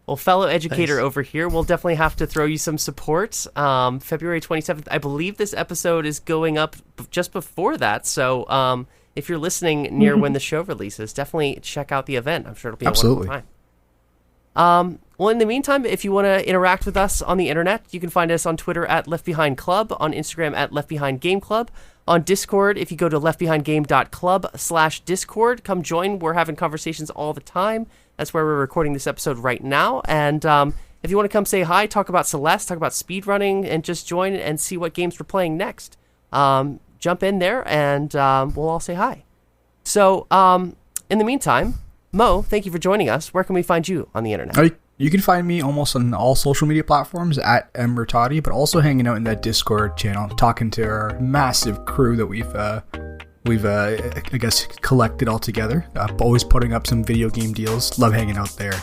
Well, fellow educator over here, we'll definitely have to throw you some support. February 27th, I believe this episode is going up just before that, so if you're listening near when the show releases, definitely check out the event. I'm sure it'll be a wonderful time. Well, in the meantime, if you want to interact with us on the internet, you can find us on Twitter at Left Behind Club, on Instagram at Left Behind Game Club, on Discord. If you go to leftbehindgame.club/Discord, come join. We're having conversations all the time. That's where we're recording this episode right now. And if you want to come say hi, talk about Celeste, talk about speedrunning, and just join and see what games we're playing next, jump in there and we'll all say hi. So in the meantime, Mo, thank you for joining us. Where can we find you on the internet? You can find me almost on all social media platforms at Embertati, but also hanging out in that Discord channel, talking to our massive crew that we've I guess collected all together. Always putting up some video game deals. Love hanging out there.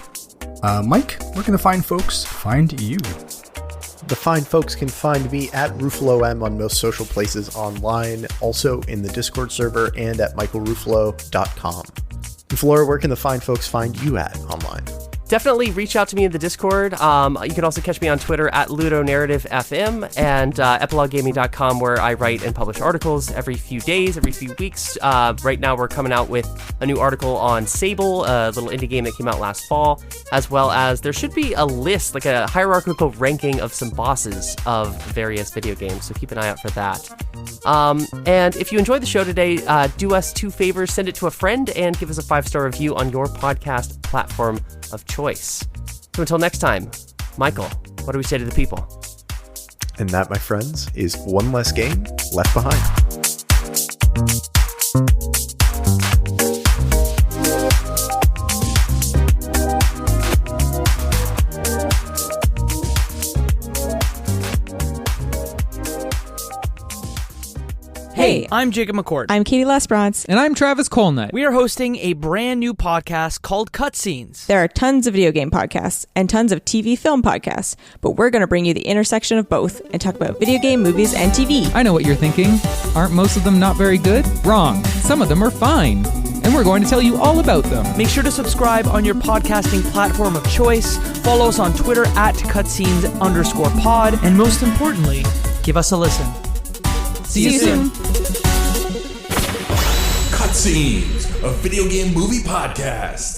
Mike, where can the fine folks find you? The fine folks can find me at RuffaloM on most social places online, also in the Discord server and at michaelruffalo.com. And Flora, where can the fine folks find you at online? Definitely reach out to me in the Discord. You can also catch me on Twitter at LudoNarrativeFM and EpilogueGaming.com, where I write and publish articles every few days, every few weeks. Right now we're coming out with a new article on Sable, a little indie game that came out last fall, as well as there should be a list, like a hierarchical ranking of some bosses of various video games, so keep an eye out for that. And if you enjoyed the show today, do us two favors, send it to a friend, and give us a 5-star review on your podcast platform of choice. So until next time, Michael, what do we say to the people? And that, my friends, is one less game left behind. Hey, I'm Jacob McCord. I'm Katie Lesbrance. And I'm Travis Colnut. We are hosting a brand new podcast called Cutscenes. There are tons of video game podcasts and tons of TV film podcasts, but we're going to bring you the intersection of both and talk about video game, movies, and TV. I know what you're thinking. Aren't most of them not very good? Wrong. Some of them are fine. And we're going to tell you all about them. Make sure to subscribe on your podcasting platform of choice. Follow us on Twitter at cutscenes_pod. And most importantly, give us a listen. See you soon. Cutscenes, a video game movie podcast.